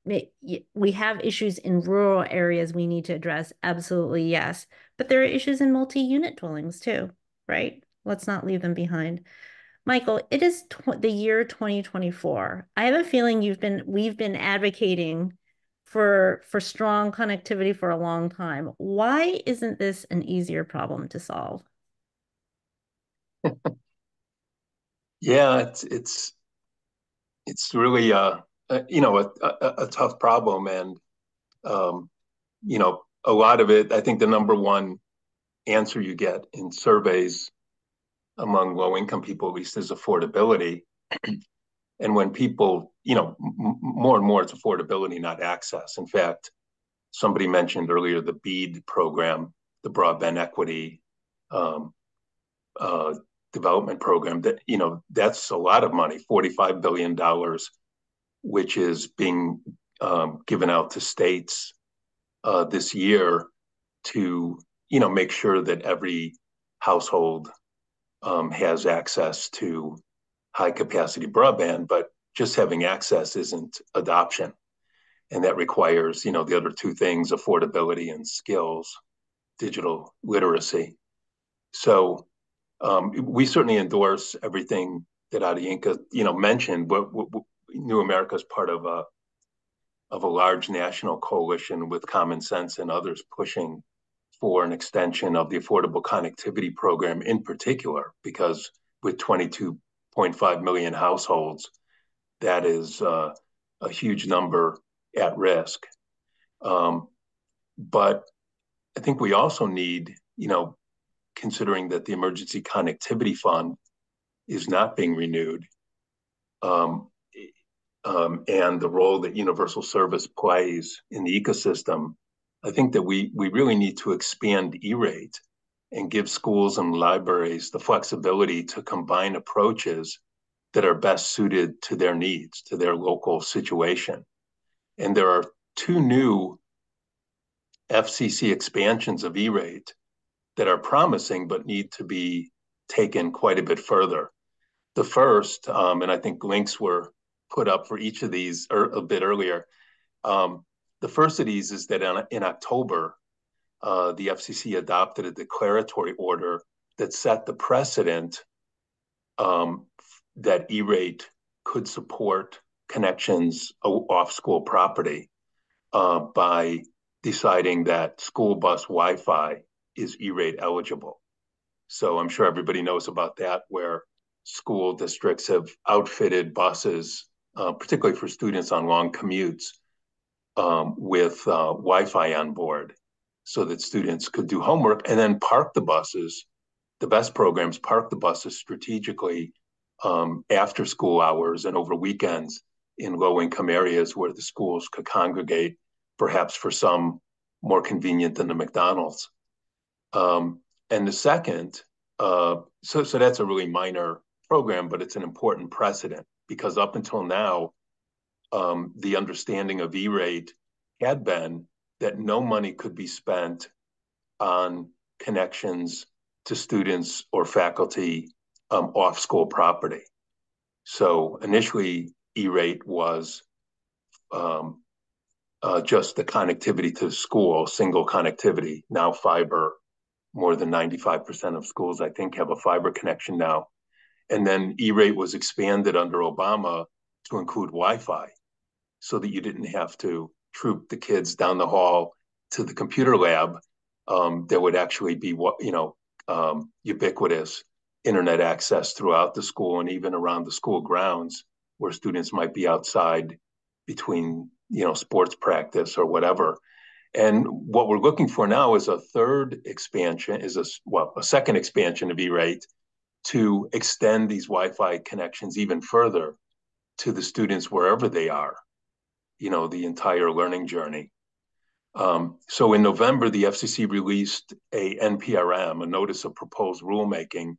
we have issues in rural areas we need to address. Absolutely, yes. But there are issues in multi-unit dwellings too, right? Let's not leave them behind. Michael, it is the year 2024. I have a feeling we've been advocating for strong connectivity for a long time. Why isn't this an easier problem to solve? Yeah, it's really a tough problem, and a lot of it. I think the number one answer you get in surveys among low-income people, at least, is affordability. And when people, more and more, it's affordability, not access. In fact, somebody mentioned earlier the BEAD program, the Broadband Equity Development Program. That that's a lot of money, $45 billion, which is being given out to states this year to make sure that every household has access to high capacity broadband, but just having access isn't adoption. And that requires, the other two things, affordability and skills, digital literacy. So we certainly endorse everything that Adeyinka, mentioned, but New America is part of a large national coalition with Common Sense and others pushing for an extension of the Affordable Connectivity Program in particular, because with 22.5 million households, that is a huge number at risk. But I think we also need, considering that the Emergency Connectivity Fund is not being renewed, and the role that universal service plays in the ecosystem, I think that we really need to expand E-rate and give schools and libraries the flexibility to combine approaches that are best suited to their needs, to their local situation. And there are two new FCC expansions of E-rate that are promising but need to be taken quite a bit further. The first, and I think links were put up for each of these a bit earlier. The first of these is that in October, the FCC adopted a declaratory order that set the precedent that E-rate could support connections off school property by deciding that school bus Wi-Fi is E-rate eligible. So I'm sure everybody knows about that, where school districts have outfitted buses, particularly for students on long commutes, with Wi-Fi on board so that students could do homework and then park the buses. The best programs park the buses strategically after school hours and over weekends in low-income areas where the schools could congregate, perhaps for some more convenient than the McDonald's. And the second, so that's a really minor program, but it's an important precedent because up until now, the understanding of E-rate had been that no money could be spent on connections to students or faculty off school property. So initially, E-rate was just the connectivity to school, single connectivity. Now fiber, more than 95% of schools, I think, have a fiber connection now. And then E-rate was expanded under Obama to include Wi-Fi so that you didn't have to troop the kids down the hall to the computer lab. There would actually be, ubiquitous internet access throughout the school and even around the school grounds where students might be outside between, sports practice or whatever. And what we're looking for now is a third expansion, a second expansion of E-rate to extend these Wi-Fi connections even further to the students wherever they are, the entire learning journey. So in November, the FCC released a NPRM, a Notice of Proposed Rulemaking,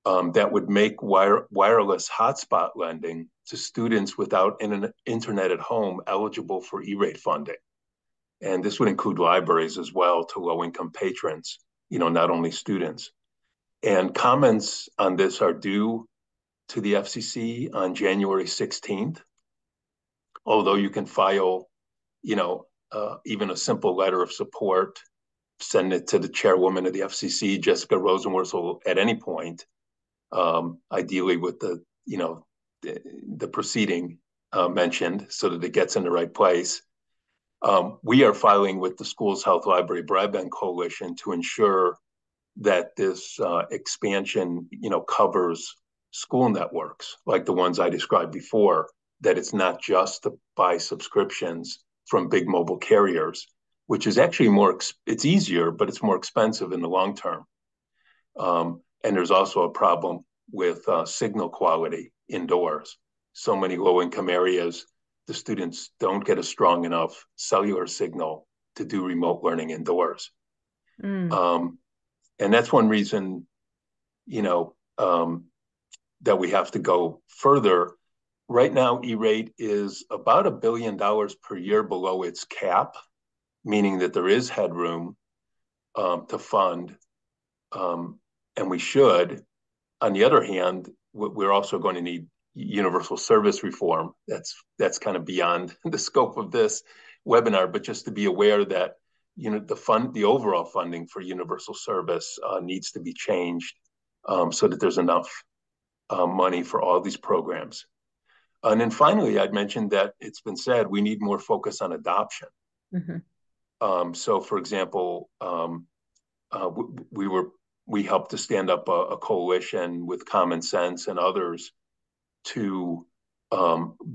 that would make wireless hotspot lending to students without internet at home eligible for E-rate funding. And this would include libraries as well to low-income patrons, not only students. And comments on this are due to the FCC on January 16th, although you can file, even a simple letter of support, send it to the chairwoman of the FCC, Jessica Rosenworcel, at any point, ideally with the proceeding mentioned so that it gets in the right place. We are filing with the Schools Health Library Broadband Coalition to ensure that this expansion, covers school networks like the ones I described before, that it's not just to buy subscriptions from big mobile carriers, which is actually it's easier, but it's more expensive in the long term. And there's also a problem with signal quality indoors. So many low-income areas, the students don't get a strong enough cellular signal to do remote learning indoors. And that's one reason, that we have to go further. Right now, E-rate is about $1 billion per year below its cap, meaning that there is headroom to fund, and we should. On the other hand, we're also going to need universal service reform. That's kind of beyond the scope of this webinar, but just to be aware that the overall funding for universal service needs to be changed so that there's enough money for all these programs. And then finally, I'd mentioned that it's been said we need more focus on adoption. So, for example, we helped to stand up a coalition with Common Sense and others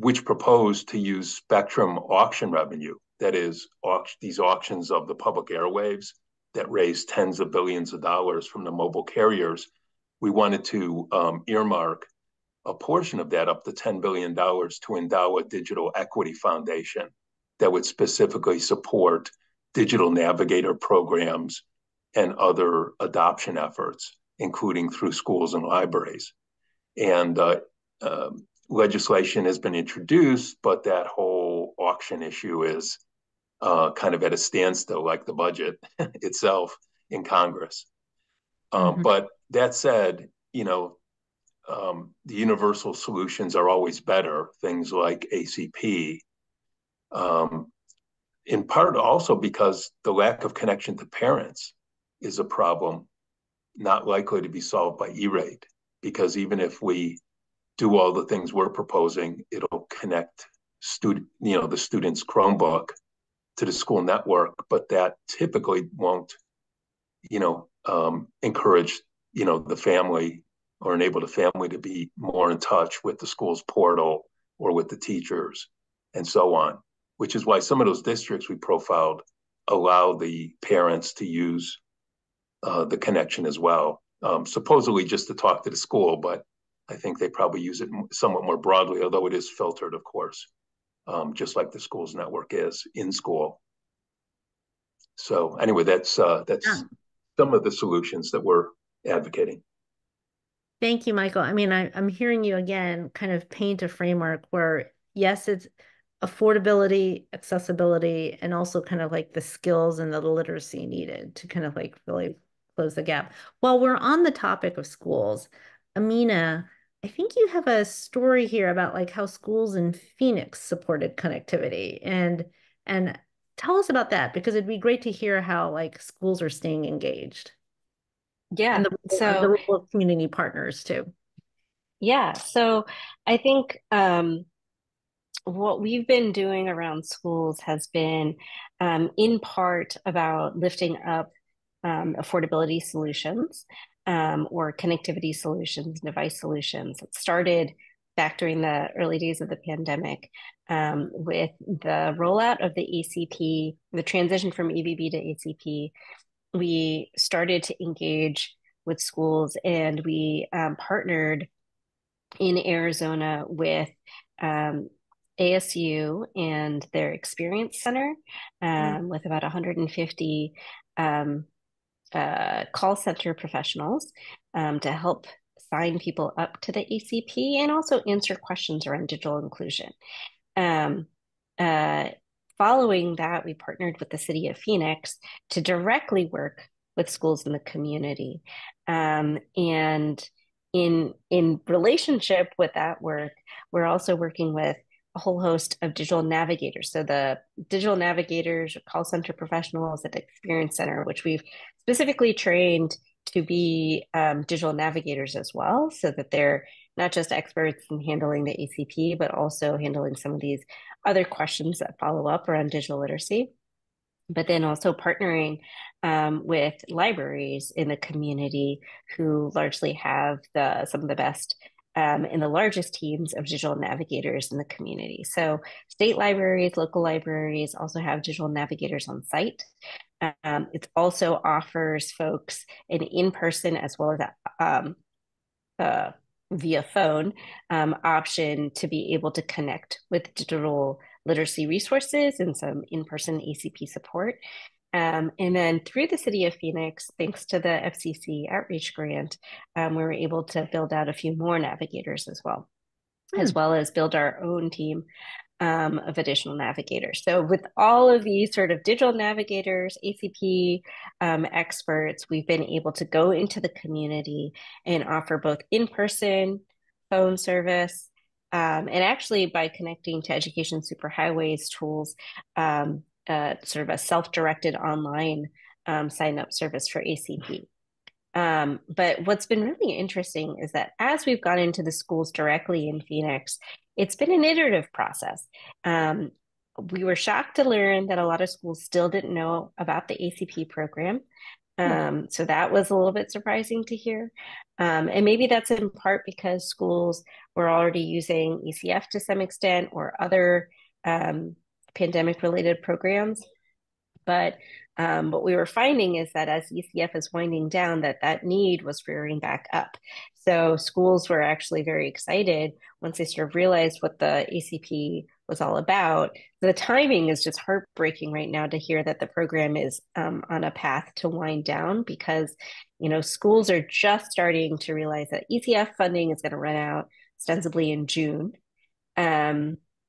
which proposed to use spectrum auction revenue. That is, these auctions of the public airwaves that raise tens of billions of dollars from the mobile carriers. We wanted to earmark a portion of that, up to $10 billion, to endow a digital equity foundation that would specifically support digital navigator programs and other adoption efforts, including through schools and libraries. And legislation has been introduced, but that whole auction issue is kind of at a standstill, like the budget itself in Congress. But that said, the universal solutions are always better, things like ACP, in part also because the lack of connection to parents is a problem not likely to be solved by E-rate, because even if we do all the things we're proposing, it'll connect the student's Chromebook to the school network, but that typically won't, encourage, the family or enable the family to be more in touch with the school's portal or with the teachers and so on, which is why some of those districts we profiled allow the parents to use the connection as well, supposedly just to talk to the school, but I think they probably use it somewhat more broadly, although it is filtered, of course, just like the school's network is in school. So anyway, that's some of the solutions that we're advocating. Thank you, Michael. I mean, I'm hearing you again kind of paint a framework where, yes, it's affordability, accessibility, and also kind of like the skills and the literacy needed to kind of like really close the gap. While we're on the topic of schools, Amina, I think you have a story here about like how schools in Phoenix supported connectivity and tell us about that because it'd be great to hear how like schools are staying engaged and Yeah. the role of community partners too. Yeah. So I think what we've been doing around schools has been in part about lifting up affordability solutions or connectivity solutions, device solutions. It started back during the early days of the pandemic with the rollout of the ACP, the transition from EBB to ACP. We started to engage with schools and we partnered in Arizona with ASU and their Experience Center with about 150 call center professionals to help sign people up to the ACP and also answer questions around digital inclusion. Um, uh, Following that, we partnered with the city of Phoenix to directly work with schools in the community. And in relationship with that work, we're also working with a whole host of digital navigators. So the digital navigators, call center professionals at the Experience Center, which we've specifically trained to be digital navigators as well, so that they're not just experts in handling the ACP, but also handling some of these other questions that follow up around digital literacy. But then also partnering with libraries in the community who largely have some of the best and the largest teams of digital navigators in the community. So state libraries, local libraries also have digital navigators on site. It also offers folks an in-person as well as via phone option to be able to connect with digital literacy resources and some in-person ACP support. And then through the city of Phoenix, thanks to the FCC outreach grant, we were able to build out a few more navigators as well as build our own team of additional navigators. So with all of these sort of digital navigators, ACP experts, we've been able to go into the community and offer both in-person phone service, and actually by connecting to Education Superhighway's tools, sort of a self-directed online sign-up service for ACP. But what's been really interesting is that as we've gone into the schools directly in Phoenix, it's been an iterative process. We were shocked to learn that a lot of schools still didn't know about the ACP program. So that was a little bit surprising to hear. And maybe that's in part because schools were already using ECF to some extent or other pandemic-related programs. But what we were finding is that as ECF is winding down, that need was rearing back up. So schools were actually very excited once they sort of realized what the ACP was all about. The timing is just heartbreaking right now to hear that the program is on a path to wind down because, schools are just starting to realize that ECF funding is going to run out ostensibly in June,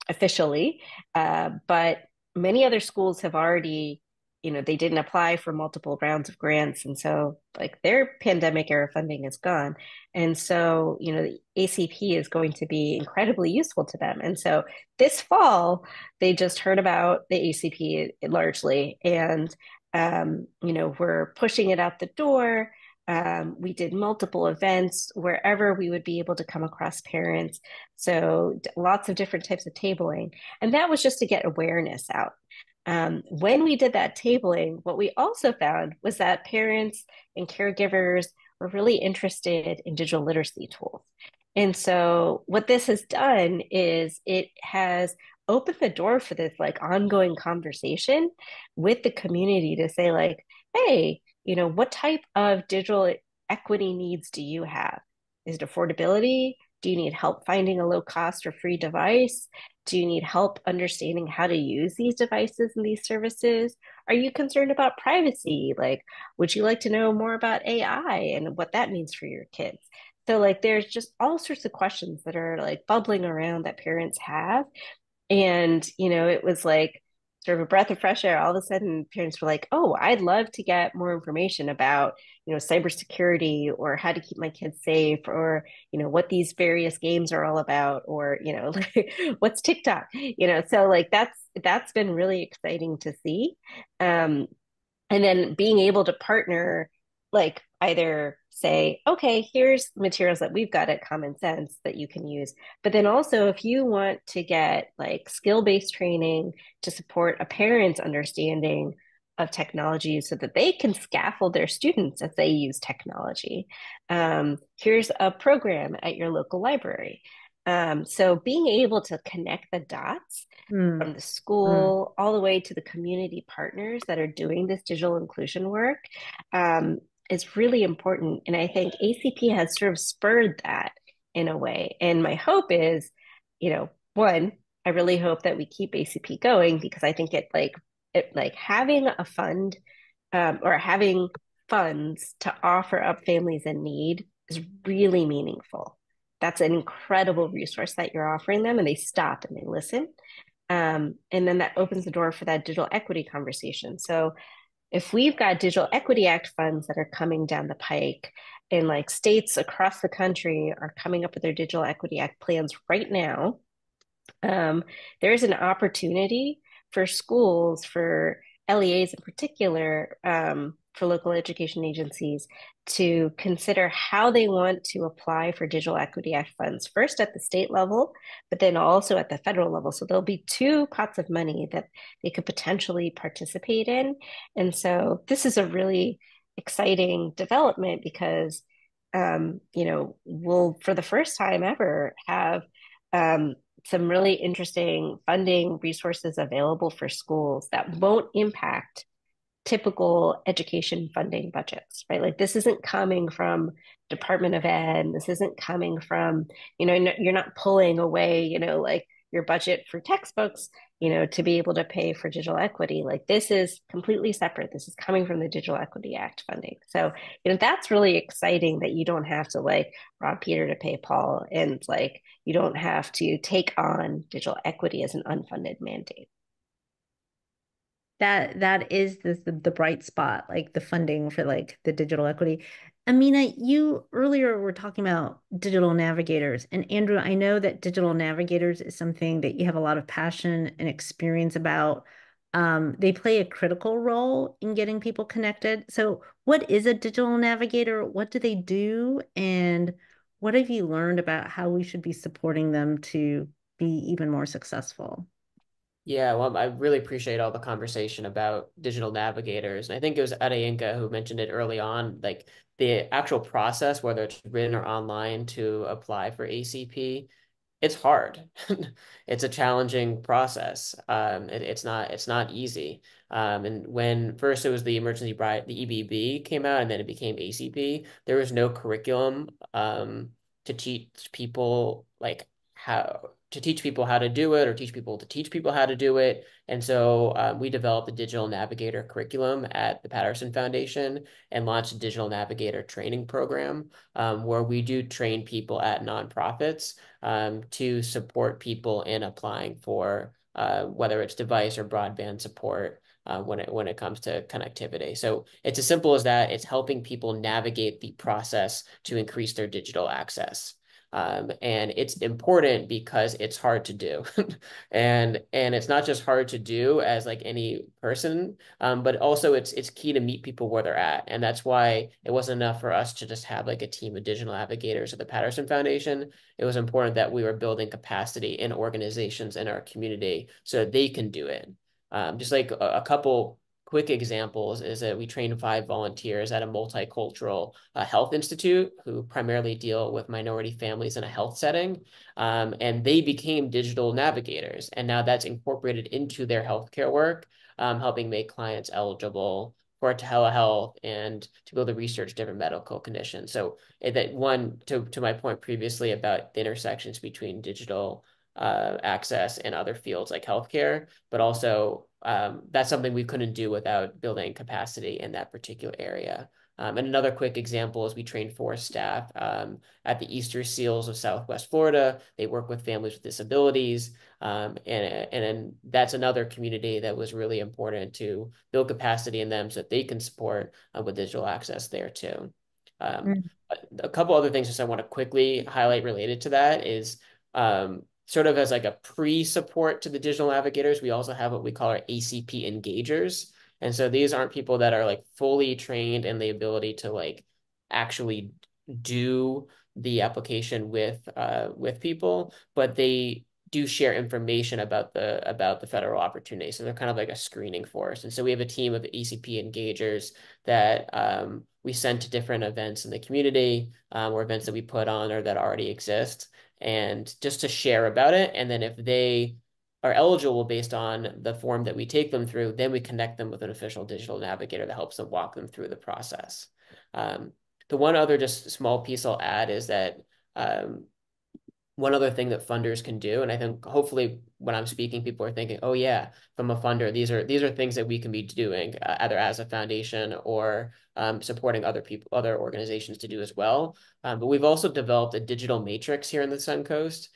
officially. But many other schools have already they didn't apply for multiple rounds of grants. And so like their pandemic era funding is gone. And so, the ACP is going to be incredibly useful to them. And so this fall, they just heard about the ACP largely. And, we're pushing it out the door. We did multiple events wherever we would be able to come across parents. So lots of different types of tabling. And that was just to get awareness out. When we did that tabling, what we also found was that parents and caregivers were really interested in digital literacy tools. And so what this has done is it has opened the door for this like ongoing conversation with the community to say like, hey, what type of digital equity needs do you have? Is it affordability? Do you need help finding a low cost or free device? Do you need help understanding how to use these devices and these services? Are you concerned about privacy? Like, would you like to know more about AI and what that means for your kids? So like there's just all sorts of questions that are like bubbling around that parents have. And, it was like sort of a breath of fresh air. All of a sudden, parents were like, oh, I'd love to get more information about, cybersecurity or how to keep my kids safe or, what these various games are all about or, like, what's TikTok, so like that's been really exciting to see. Um, and then being able to partner, like either say, okay, here's materials that we've got at Common Sense that you can use, but then also if you want to get like skill-based training to support a parent's understanding of technology so that they can scaffold their students as they use technology, here's a program at your local library. So being able to connect the dots from the school all the way to the community partners that are doing this digital inclusion work, is really important. And I think ACP has sort of spurred that in a way. And my hope is, one, I really hope that we keep ACP going because I think it having a fund, or having funds to offer up families in need is really meaningful. That's an incredible resource that you're offering them, and they stop and they listen. And then that opens the door for that digital equity conversation. So if we've got Digital Equity Act funds that are coming down the pike, and like states across the country are coming up with their Digital Equity Act plans right now, there's an opportunity for schools, for LEAs in particular, for local education agencies to consider how they want to apply for Digital Equity Act funds, first at the state level, but then also at the federal level. So there'll be two pots of money that they could potentially participate in. And so this is a really exciting development because, we'll, for the first time ever, have some really interesting funding resources available for schools that won't impact typical education funding budgets, right? Like this isn't coming from Department of Ed. This isn't coming from, you're not pulling away, like your budget for textbooks, to be able to pay for digital equity. Like this is completely separate. This is coming from the Digital Equity Act funding. So, that's really exciting that you don't have to like rob Peter to pay Paul, and like you don't have to take on digital equity as an unfunded mandate. That is the bright spot, like the funding for like the digital equity. Amina, you earlier were talking about digital navigators. And Andrew, I know that digital navigators is something that you have a lot of passion and experience about. They play a critical role in getting people connected. So what is a digital navigator? What do they do? And what have you learned about how we should be supporting them to be even more successful? Yeah, well, I really appreciate all the conversation about digital navigators. And I think it was Adeyinka who mentioned it early on, like the actual process, whether it's written or online to apply for ACP, it's hard. It's a challenging process. It's not easy. And when first it was the the EBB came out, and then it became ACP, there was no curriculum to teach people like how to do it, or teach people to teach people how to do it. And so we developed the Digital Navigator curriculum at the Patterson Foundation and launched a Digital Navigator training program, where we do train people at nonprofits to support people in applying for whether it's device or broadband support when it comes to connectivity. So it's as simple as that. It's helping people navigate the process to increase their digital access. And it's important because it's hard to do. And it's not just hard to do as like any person, but also it's key to meet people where they're at. And that's why it wasn't enough for us to just have like a team of digital navigators at the Patterson Foundation. It was important that we were building capacity in organizations in our community so that they can do it. Just like a couple quick examples is that we trained 5 volunteers at a multicultural health institute who primarily deal with minority families in a health setting. And they became digital navigators. And now that's incorporated into their healthcare work, helping make clients eligible for telehealth and to be able to research different medical conditions. So that one, to my point previously about the intersections between digital access in other fields like healthcare, but also that's something we couldn't do without building capacity in that particular area. And another quick example is we train forest staff at the Easter Seals of Southwest Florida. They work with families with disabilities. And that's another community that was really important to build capacity in them so that they can support with digital access there too. A couple other things just I want to quickly highlight related to that is sort of as like a pre-support to the digital navigators, we also have what we call our ACP engagers. And so these aren't people that are like fully trained in the ability to like actually do the application with people, but they do share information about the federal opportunity. So they're kind of like a screening force. And so we have a team of ACP engagers that we send to different events in the community or events that we put on or that already exist, and just to share about it. And then if they are eligible based on the form that we take them through, then we connect them with an official digital navigator that helps them walk them through the process. The one other just small piece I'll add is that one other thing that funders can do, and I think hopefully when I'm speaking, people are thinking, oh yeah, from a funder, these are things that we can be doing either as a foundation or supporting other people, other organizations to do as well. But we've also developed a digital matrix here in the Suncoast,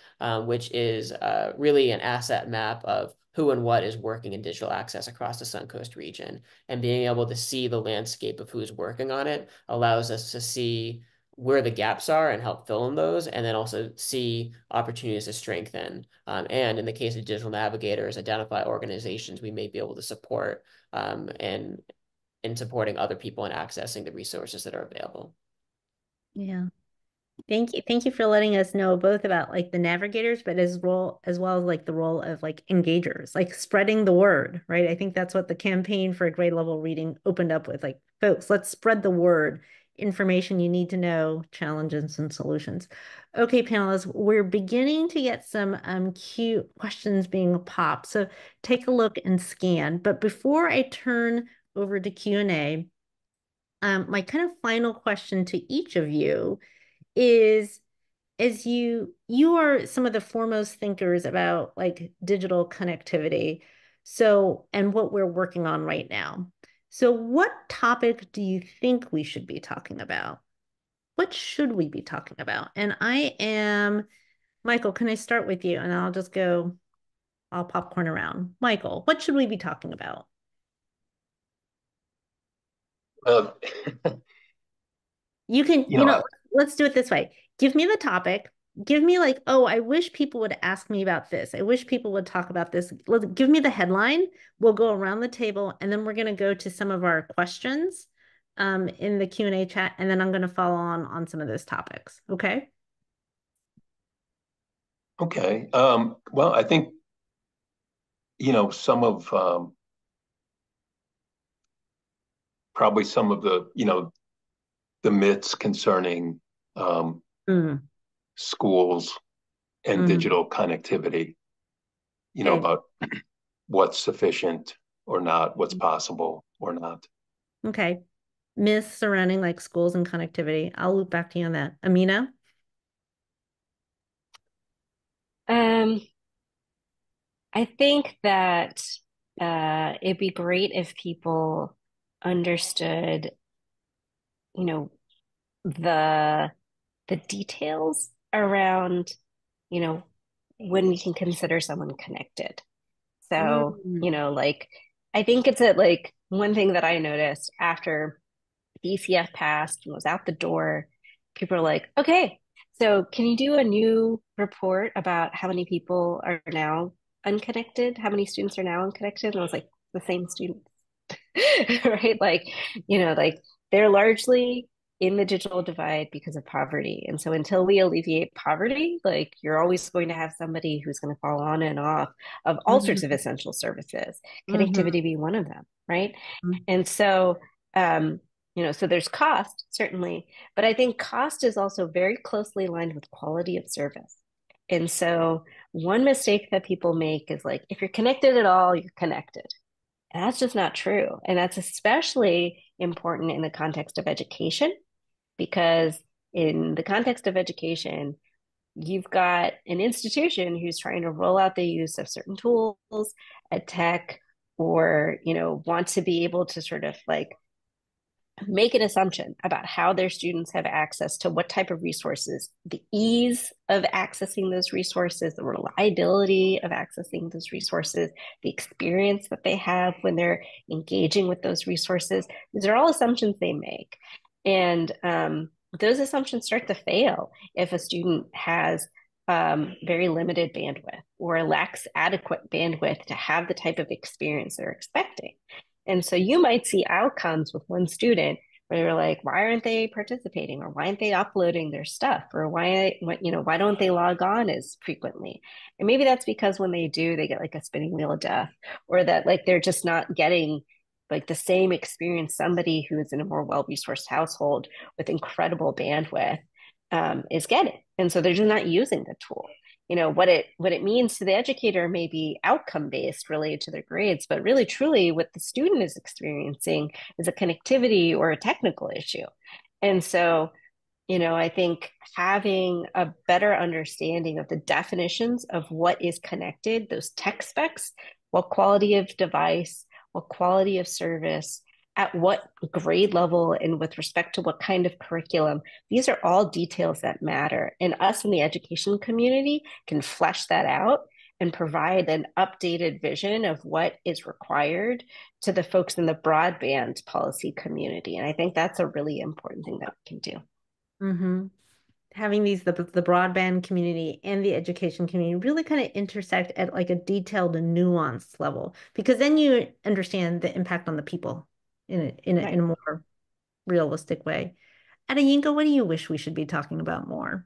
which is really an asset map of who and what is working in digital access across the Suncoast region. And being able to see the landscape of who's working on it allows us to see where the gaps are and help fill in those, and then also see opportunities to strengthen. And in the case of digital navigators, identify organizations we may be able to support and in supporting other people in accessing the resources that are available. Yeah. Thank you. Thank you for letting us know both about like the navigators, but as well as like the role of like engagers, like spreading the word, right? I think that's what the campaign for grade level reading opened up with, like, folks, let's spread the word, information you need to know, challenges and solutions. Okay, panelists, we're beginning to get some cute questions being popped. So take a look and scan. But before I turn over to Q&A, my kind of final question to each of you is, as you are some of the foremost thinkers about like digital connectivity, so, and what we're working on right now. So what topic do you think we should be talking about? What should we be talking about? And Michael, can I start with you? And I'll popcorn around. Michael, what should we be talking about? Well, You can, let's do it this way. Give me the topic. Give me like, oh, I wish people would ask me about this. I wish people would talk about this. Give me the headline. We'll go around the table, and then we're going to go to some of our questions in the Q&A chat, and then I'm going to follow on some of those topics. Okay? Okay. Well, I think, some of probably some of the myths concerning schools and digital connectivity, Okay. about what's sufficient or not, what's possible or not. Okay. Myths surrounding like schools and connectivity. I'll loop back to you on that. Amina? I think that it'd be great if people understood, the details around, when we can consider someone connected. So, like, I think it's like one thing that I noticed after the ECF passed and was out the door, people are like, okay, so can you do a new report about how many people are now unconnected? How many students are now unconnected? And I was like, the same students, right? Like, like they're largely in the digital divide because of poverty. And so until we alleviate poverty, like you're always going to have somebody who's going to fall on and off of all sorts of essential services, connectivity be one of them, right? And so, so there's cost, certainly, but I think cost is also very closely aligned with quality of service. And so one mistake that people make is like, if you're connected at all, you're connected. And that's just not true. And that's especially important in the context of education, because in the context of education, you've got an institution who's trying to roll out the use of certain tools, a tech, or, want to be able to sort of like make an assumption about how their students have access to what type of resources, the ease of accessing those resources, the reliability of accessing those resources, the experience that they have when they're engaging with those resources. These are all assumptions they make. And those assumptions start to fail if a student has very limited bandwidth or lacks adequate bandwidth to have the type of experience they're expecting. And so you might see outcomes with one student where they're like, why aren't they participating? Or why aren't they uploading their stuff? Or why don't they log on as frequently? And maybe that's because when they do, they get like a spinning wheel of death, or that like they're just not getting like the same experience somebody who is in a more well-resourced household with incredible bandwidth is getting. And so they're just not using the tool. What it means to the educator may be outcome based related to their grades, but really truly what the student is experiencing is a connectivity or a technical issue. And so I think having a better understanding of the definitions of what is connected, those tech specs, what quality of device, what quality of service, at what grade level, and with respect to what kind of curriculum, these are all details that matter. And us in the education community can flesh that out and provide an updated vision of what is required to the folks in the broadband policy community. And I think that's a really important thing that we can do. Mm-hmm. Having the broadband community and the education community really kind of intersect at like a detailed and nuanced level, because then you understand the impact on the people in a more realistic way. Adeyinka, what do you wish we should be talking about more?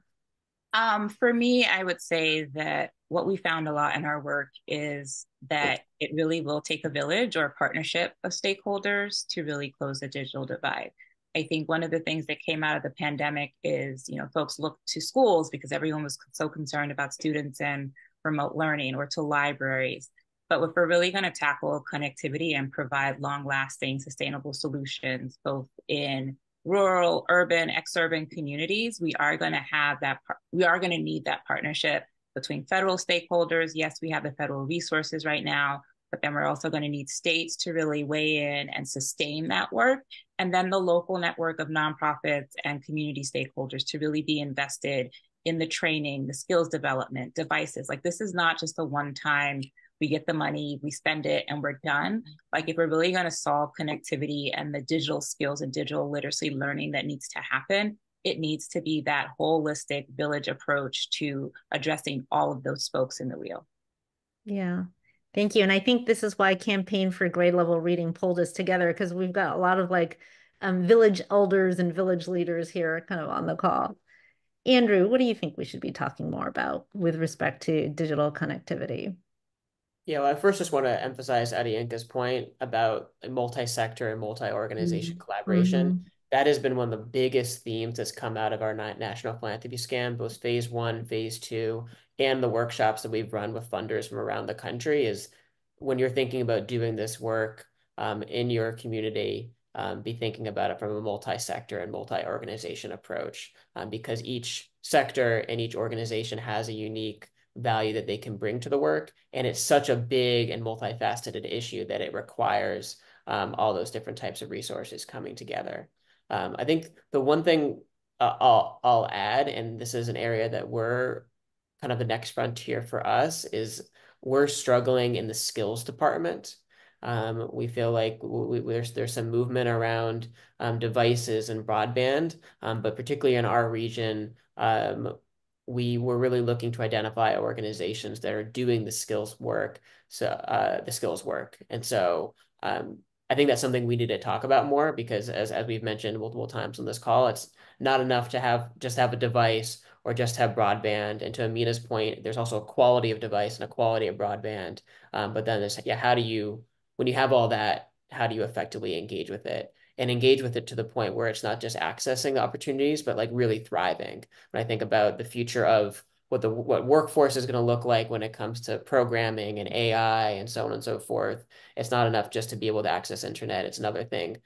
For me, I would say that what we found a lot in our work is that it really will take a village or a partnership of stakeholders to really close the digital divide. I think one of the things that came out of the pandemic is, folks looked to schools because everyone was so concerned about students and remote learning, or to libraries. But if we're really going to tackle connectivity and provide long-lasting, sustainable solutions, both in rural, urban, exurban communities, we are going to need that partnership between federal stakeholders. Yes, we have the federal resources right now, but then we're also going to need states to really weigh in and sustain that work. And then the local network of nonprofits and community stakeholders to really be invested in the training, the skills development, devices. Like, this is not just a one-time, we get the money, we spend it, and we're done. Like, if we're really going to solve connectivity and the digital skills and digital literacy learning that needs to happen, it needs to be that holistic village approach to addressing all of those spokes in the wheel. Yeah. Thank you. And I think this is why Campaign for Grade Level Reading pulled us together, because we've got a lot of like village elders and village leaders here kind of on the call. Andrew, what do you think we should be talking more about with respect to digital connectivity? Yeah, well, I first just want to emphasize Adeyinka's point about multi-sector and multi-organization collaboration. Mm-hmm. That has been one of the biggest themes that's come out of our national philanthropy scam, both phase 1, phase 2, and the workshops that we've run with funders from around the country. Is when you're thinking about doing this work in your community, be thinking about it from a multi-sector and multi-organization approach, because each sector and each organization has a unique value that they can bring to the work. And it's such a big and multifaceted issue that it requires all those different types of resources coming together. I think the one thing I'll add, and this is an area that we're kind of the next frontier for us, is we're struggling in the skills department. We feel like there's some movement around devices and broadband, but particularly in our region, we were really looking to identify organizations that are doing the skills work. And so I think that's something we need to talk about more, because as we've mentioned multiple times on this call, it's not enough to just have a device or just have broadband. And to Amina's point, there's also a quality of device and a quality of broadband. But then there's, when you have all that, how do you effectively engage with it? And engage with it to the point where it's not just accessing the opportunities, but like really thriving. When I think about the future of what workforce is going to look like when it comes to programming and AI and so on and so forth, it's not enough just to be able to access internet. It's another thing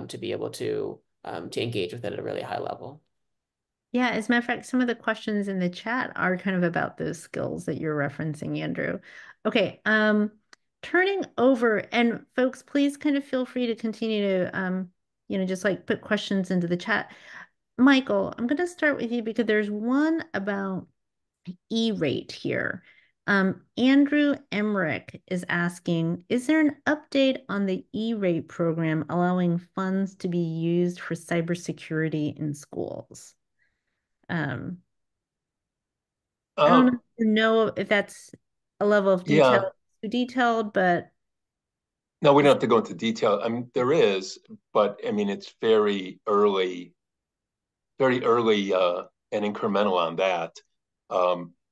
to be able to engage with it at a really high level. Yeah, as a matter of fact, some of the questions in the chat are kind of about those skills that you're referencing, Andrew. Okay, turning over, and folks, please kind of feel free to continue to, just like put questions into the chat. Michael, I'm going to start with you because there's one about E-rate here. Andrew Emmerich is asking, is there an update on the E-rate program allowing funds to be used for cybersecurity in schools? I don't know if that's a level of detail too detailed, but no, we don't have to go into detail. I mean, there is, but I mean, it's very early and incremental on that.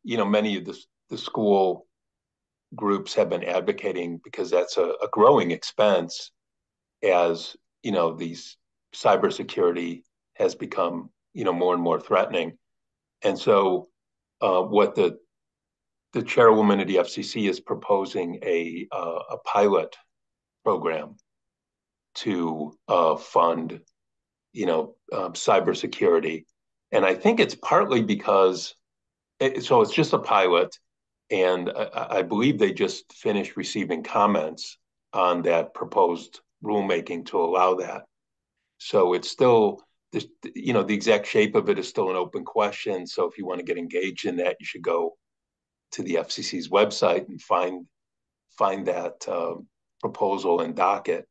Many of the school groups have been advocating because that's a growing expense as these cybersecurity has become more and more threatening. And so what the chairwoman of the FCC is proposing a pilot program to fund cybersecurity. And I think it's partly because it's just a pilot, and I believe they just finished receiving comments on that proposed rulemaking to allow that. So it's still, the exact shape of it is still an open question. So if you want to get engaged in that, you should go to the FCC's website and find that proposal and docket.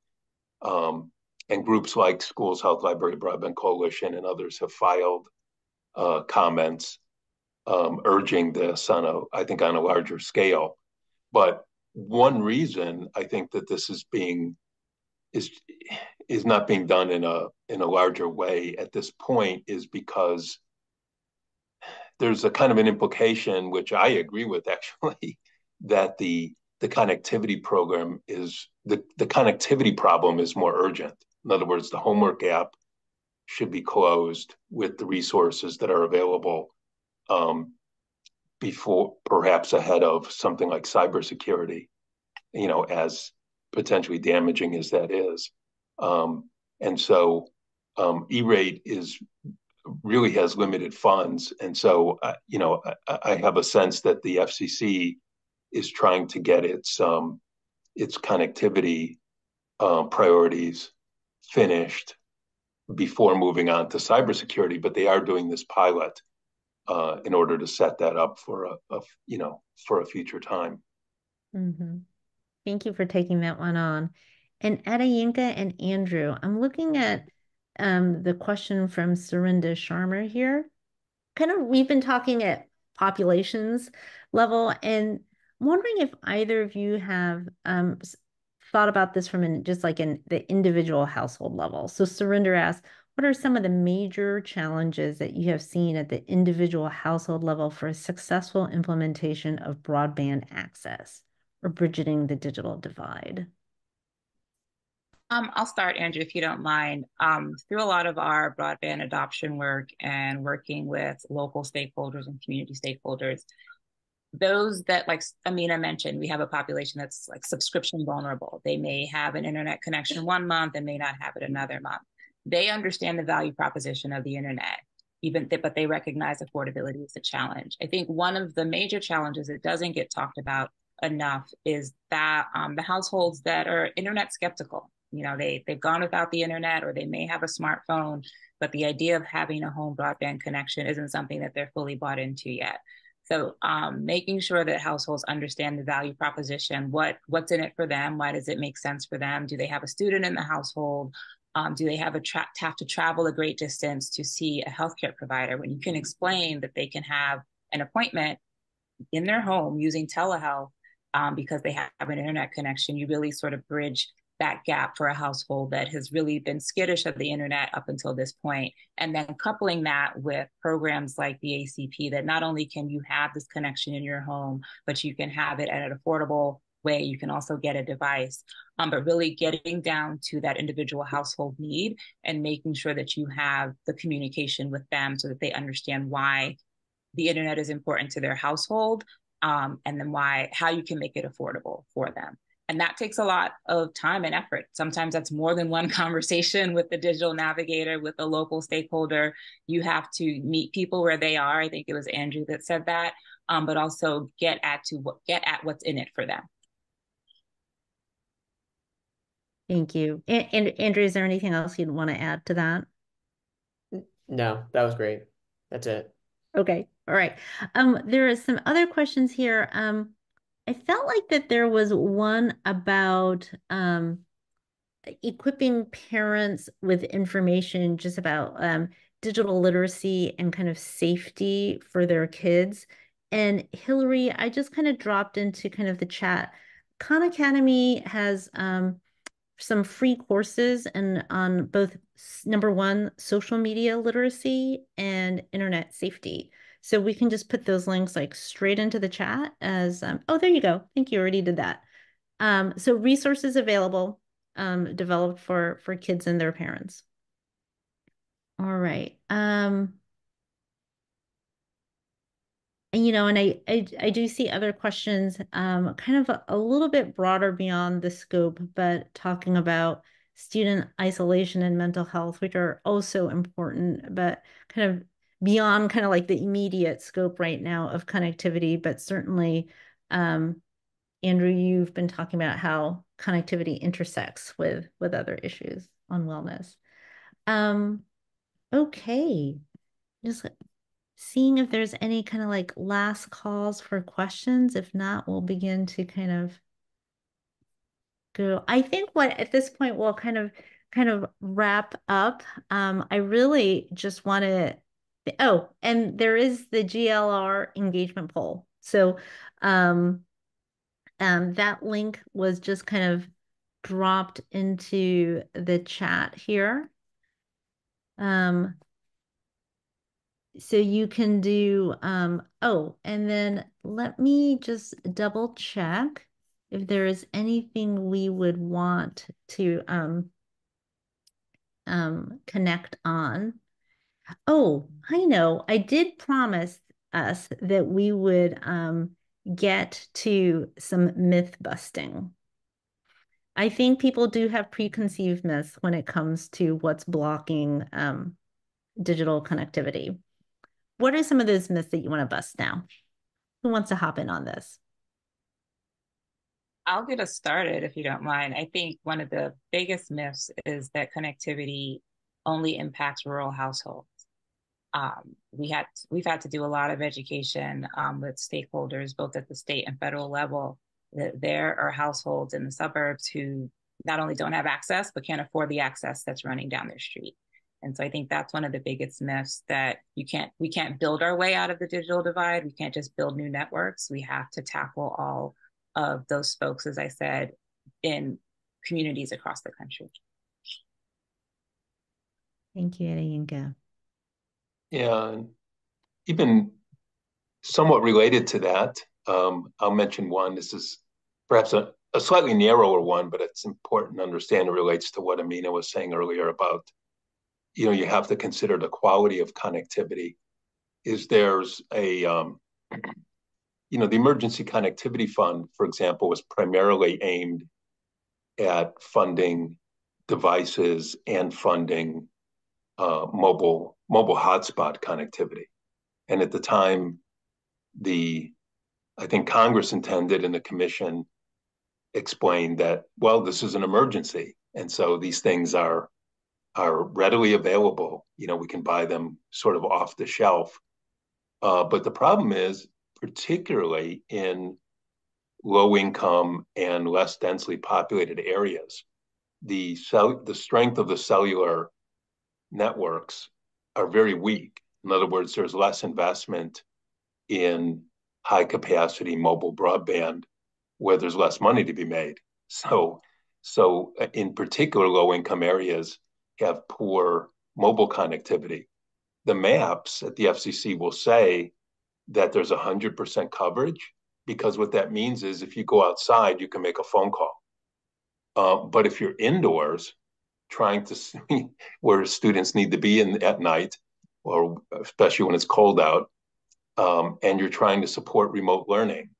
And groups like Schools Health Library Broadband Coalition and others have filed comments urging this on a larger scale. But one reason I think that this is not being done in a larger way at this point is because there's a kind of an implication, which I agree with actually, that the connectivity program is the connectivity problem is more urgent. In other words, the homework app should be closed with the resources that are available before, perhaps ahead of something like cybersecurity, as potentially damaging as that is. And so E-rate really has limited funds. And so, I have a sense that the FCC is trying to get its connectivity priorities finished before moving on to cybersecurity, but they are doing this pilot in order to set that up for a future time. Mm-hmm. Thank you for taking that one on. And Adayinka and Andrew, I'm looking at the question from Surinda Sharma here. We've been talking at populations level, and I'm wondering if either of you have thought about this from the individual household level. So Surinder asks, what are some of the major challenges that you have seen at the individual household level for a successful implementation of broadband access or bridging the digital divide? I'll start, Andrew, if you don't mind. Through a lot of our broadband adoption work and working with local stakeholders and community stakeholders, those that, like Amina mentioned, we have a population that's like subscription vulnerable. They may have an internet connection one month and may not have it another month. They understand the value proposition of the internet, but they recognize affordability is a challenge. I think one of the major challenges that doesn't get talked about enough is that the households that are internet skeptical, they've gone without the internet, or they may have a smartphone, but the idea of having a home broadband connection isn't something that they're fully bought into yet. So making sure that households understand the value proposition, what's in it for them, why does it make sense for them? Do they have a student in the household? Do they have to travel a great distance to see a healthcare provider? When you can explain that they can have an appointment in their home using telehealth because they have an internet connection, you really sort of bridge that gap for a household that has really been skittish of the internet up until this point. And then coupling that with programs like the ACP, that not only can you have this connection in your home, but you can have it at an affordable way. You can also get a device, but really getting down to that individual household need and making sure that you have the communication with them so that they understand why the internet is important to their household, and then how you can make it affordable for them. And that takes a lot of time and effort sometimes that's more than one conversation with the digital navigator, with a local stakeholder. You have to meet people where they are. I think it was Andrew that said that, but also get at what's in it for them. Thank you. And Andrew, is there anything else you'd want to add to that? No, that was great. That's it. Okay. All right. There are some other questions here. I felt like that there was one about equipping parents with information just about digital literacy and kind of safety for their kids. And Hillary, I just kind of dropped into kind of the chat. Khan Academy has some free courses and on both number one, social media literacy and internet safety. So we can just put those links like straight into the chat as, oh, there you go. Thank you. Already did that. So resources available, developed for kids and their parents. All right. And, you know, and I do see other questions, kind of a little bit broader beyond the scope, but talking about student isolation and mental health, which are also important, but kind of beyond kind of like the immediate scope right now of connectivity. But certainly, Andrew, you've been talking about how connectivity intersects with other issues on wellness. Okay, just seeing if there's any kind of like last calls for questions. If not, we'll begin to kind of go. I think what at this point we'll kind of wrap up. I really just want to, oh, and there is the GLR engagement poll. So that link was just kind of dropped into the chat here. So you can do, oh, and then let me just double check if there is anything we would want to connect on. Oh, I know. I did promise us that we would get to some myth busting. I think people do have preconceived myths when it comes to what's blocking digital connectivity. What are some of those myths that you want to bust now? Who wants to hop in on this? I'll get us started if you don't mind. I think one of the biggest myths is that connectivity only impacts rural households. We've had to do a lot of education with stakeholders, both at the state and federal level. There are households in the suburbs who not only don't have access, but can't afford the access that's running down their street. And so I think that's one of the biggest myths, that we can't build our way out of the digital divide. We can't just build new networks. We have to tackle all of those folks, as I said, in communities across the country. Thank you, Adeyinka. Yeah, and even somewhat related to that, I'll mention one. This is perhaps a slightly narrower one, but it's important to understand it relates to what Amina was saying earlier about, you know, you have to consider the quality of connectivity. There's a, you know, the Emergency Connectivity Fund, for example, was primarily aimed at funding devices and funding mobile hotspot connectivity. And at the time, I think Congress intended and the commission explained that, well, this is an emergency. And so these things are readily available. You know, we can buy them sort of off the shelf. But the problem is, particularly in low income and less densely populated areas, the strength of the cellular networks are very weak. In other words, there's less investment in high capacity mobile broadband where there's less money to be made. So in particular, low income areas have poor mobile connectivity. The maps at the FCC will say that there's 100% coverage, because what that means is if you go outside, you can make a phone call. But if you're indoors, trying to see where students need to be at night, or especially when it's cold out, and you're trying to support remote learning,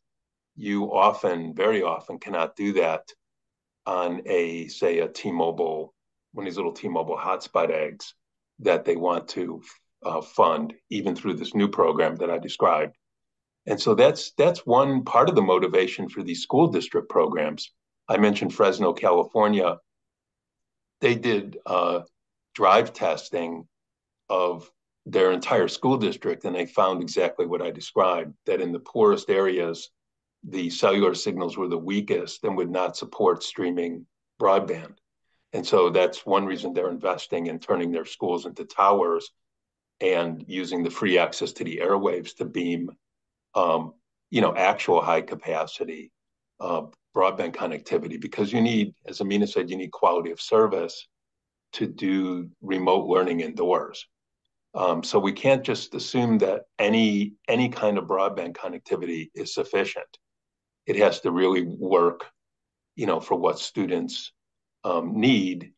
you very often cannot do that on say a T-Mobile, one of these little T-Mobile hotspot eggs that they want to fund, even through this new program that I described. And so that's one part of the motivation for these school district programs. I mentioned Fresno, California. They did drive testing of their entire school district, and they found exactly what I described, that in the poorest areas, the cellular signals were the weakest and would not support streaming broadband. And so that's one reason they're investing in turning their schools into towers and using the free access to the airwaves to beam, actual high capacity broadband connectivity, because you need, as Amina said, you need quality of service to do remote learning indoors. So we can't just assume that any kind of broadband connectivity is sufficient. It has to really work, for what students need.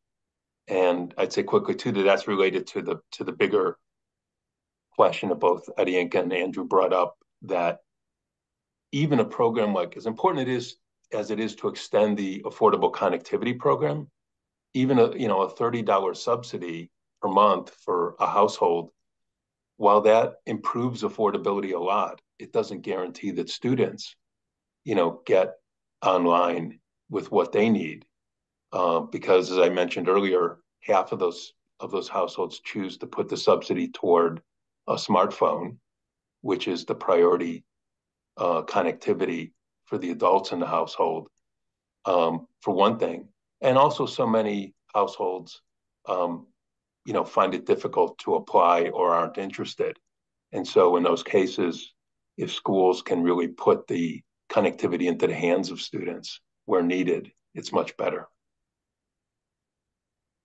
And I'd say quickly too that that's related to the bigger question that both Adianka and Andrew brought up, that even a program like, as important as it is to extend the affordable connectivity program, even a $30 subsidy per month for a household, while that improves affordability a lot, it doesn't guarantee that students, get online with what they need. Because as I mentioned earlier, half of those households choose to put the subsidy toward a smartphone, which is the priority connectivity for the adults in the household, for one thing. And also so many households, find it difficult to apply or aren't interested. And so in those cases, if schools can really put the connectivity into the hands of students where needed, it's much better.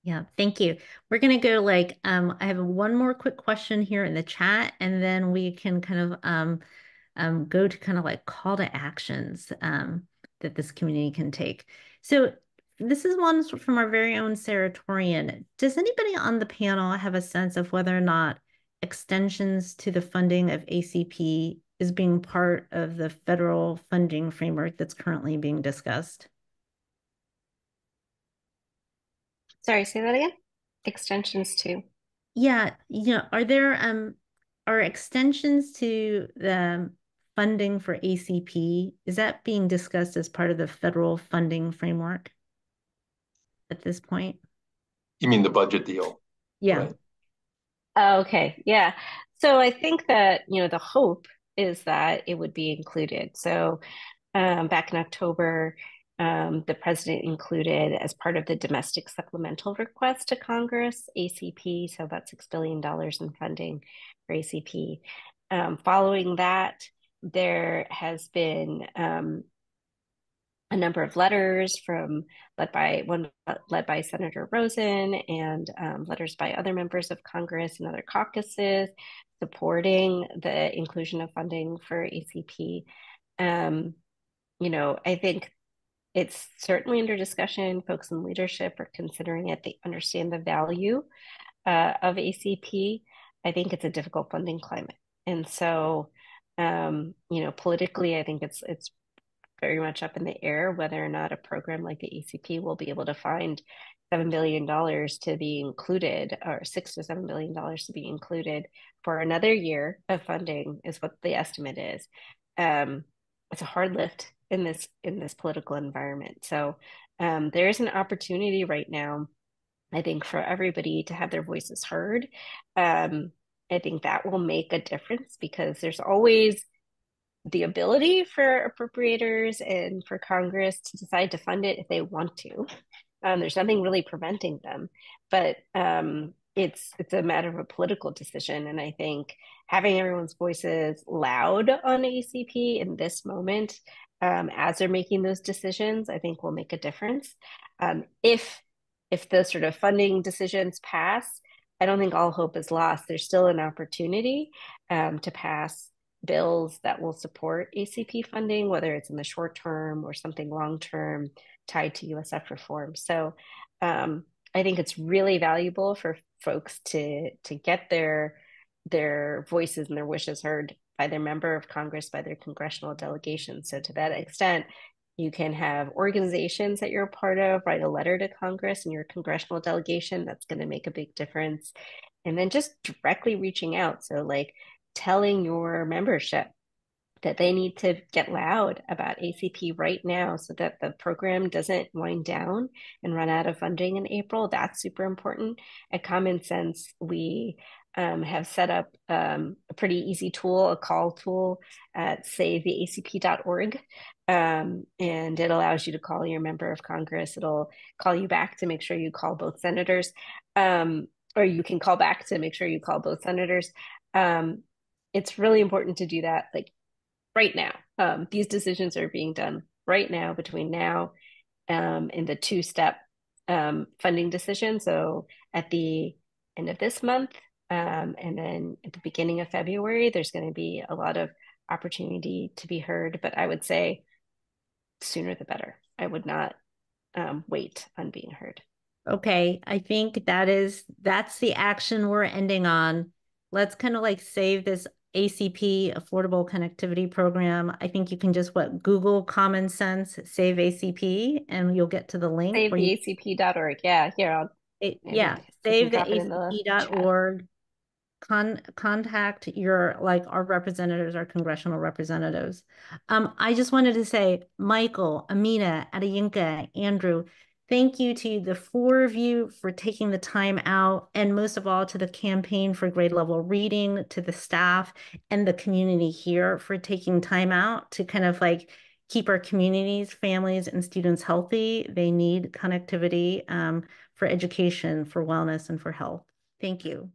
Yeah, thank you. We're going to go I have one more quick question here in the chat, and then we can kind of go to kind of call to actions that this community can take. So this is one from our very own Sarah Torian. Does anybody on the panel have a sense of whether or not extensions to the funding of ACP is being part of the federal funding framework that's currently being discussed? Sorry, say that again. Extensions to? Yeah, are extensions to the funding for ACP, is that being discussed as part of the federal funding framework at this point? You mean the budget deal? Yeah. Right? Okay, yeah. So I think that, the hope is that it would be included. So back in October, the president included, as part of the domestic supplemental request to Congress, ACP, so about $6 billion in funding for ACP. Following that, there has been a number of letters led by Senator Rosen, and letters by other members of Congress and other caucuses supporting the inclusion of funding for ACP. I think it's certainly under discussion. Folks in leadership are considering it. They understand the value of ACP. I think it's a difficult funding climate. And so, politically, I think it's very much up in the air whether or not a program like the ACP will be able to find $7 billion to be included, or $6 to $7 billion to be included for another year of funding, is what the estimate is. It's a hard lift in this political environment. So there is an opportunity right now, I think, for everybody to have their voices heard. I think that will make a difference, because there's always the ability for appropriators and for Congress to decide to fund it if they want to. There's nothing really preventing them, but it's a matter of a political decision. And I think having everyone's voices loud on ACP in this moment, as they're making those decisions, I think will make a difference. If the sort of funding decisions pass, I don't think all hope is lost. There's still an opportunity to pass bills that will support ACP funding, whether it's in the short term or something long term tied to USF reform. So I think it's really valuable for folks to get their voices and their wishes heard by their member of Congress, by their congressional delegation. So to that extent, You can have organizations that you're a part of write a letter to Congress and your congressional delegation. That's going to make a big difference. And then just directly reaching out. So like telling your membership that they need to get loud about ACP right now so that the program doesn't wind down and run out of funding in April. That's super important. At Common Sense, we have set up a pretty easy tool, a call tool at savetheacp.org. And it allows you to call your member of Congress. It'll call you back to make sure you call both senators. Or you can call back to make sure you call both senators. It's really important to do that like right now. These decisions are being done right now between now and the two-step funding decision. So at the end of this month and then at the beginning of February, there's going to be a lot of opportunity to be heard. But I would say sooner the better. I would not wait on being heard. Okay, I think that's the action we're ending on. Let's kind of like save this ACP Affordable Connectivity Program. I think you can just Google Common Sense Save ACP and you'll get to the link. SaveTheACP.org. Yeah, here yeah, SaveTheACP.org. Contact our representatives, our congressional representatives. I just wanted to say, Michael, Amina, Adeyinka, Andrew, thank you to the four of you for taking the time out, and most of all to the Campaign for Grade Level Reading, to the staff and the community here for taking time out to kind of like keep our communities, families, and students healthy. They need connectivity for education, for wellness, and for health. Thank you.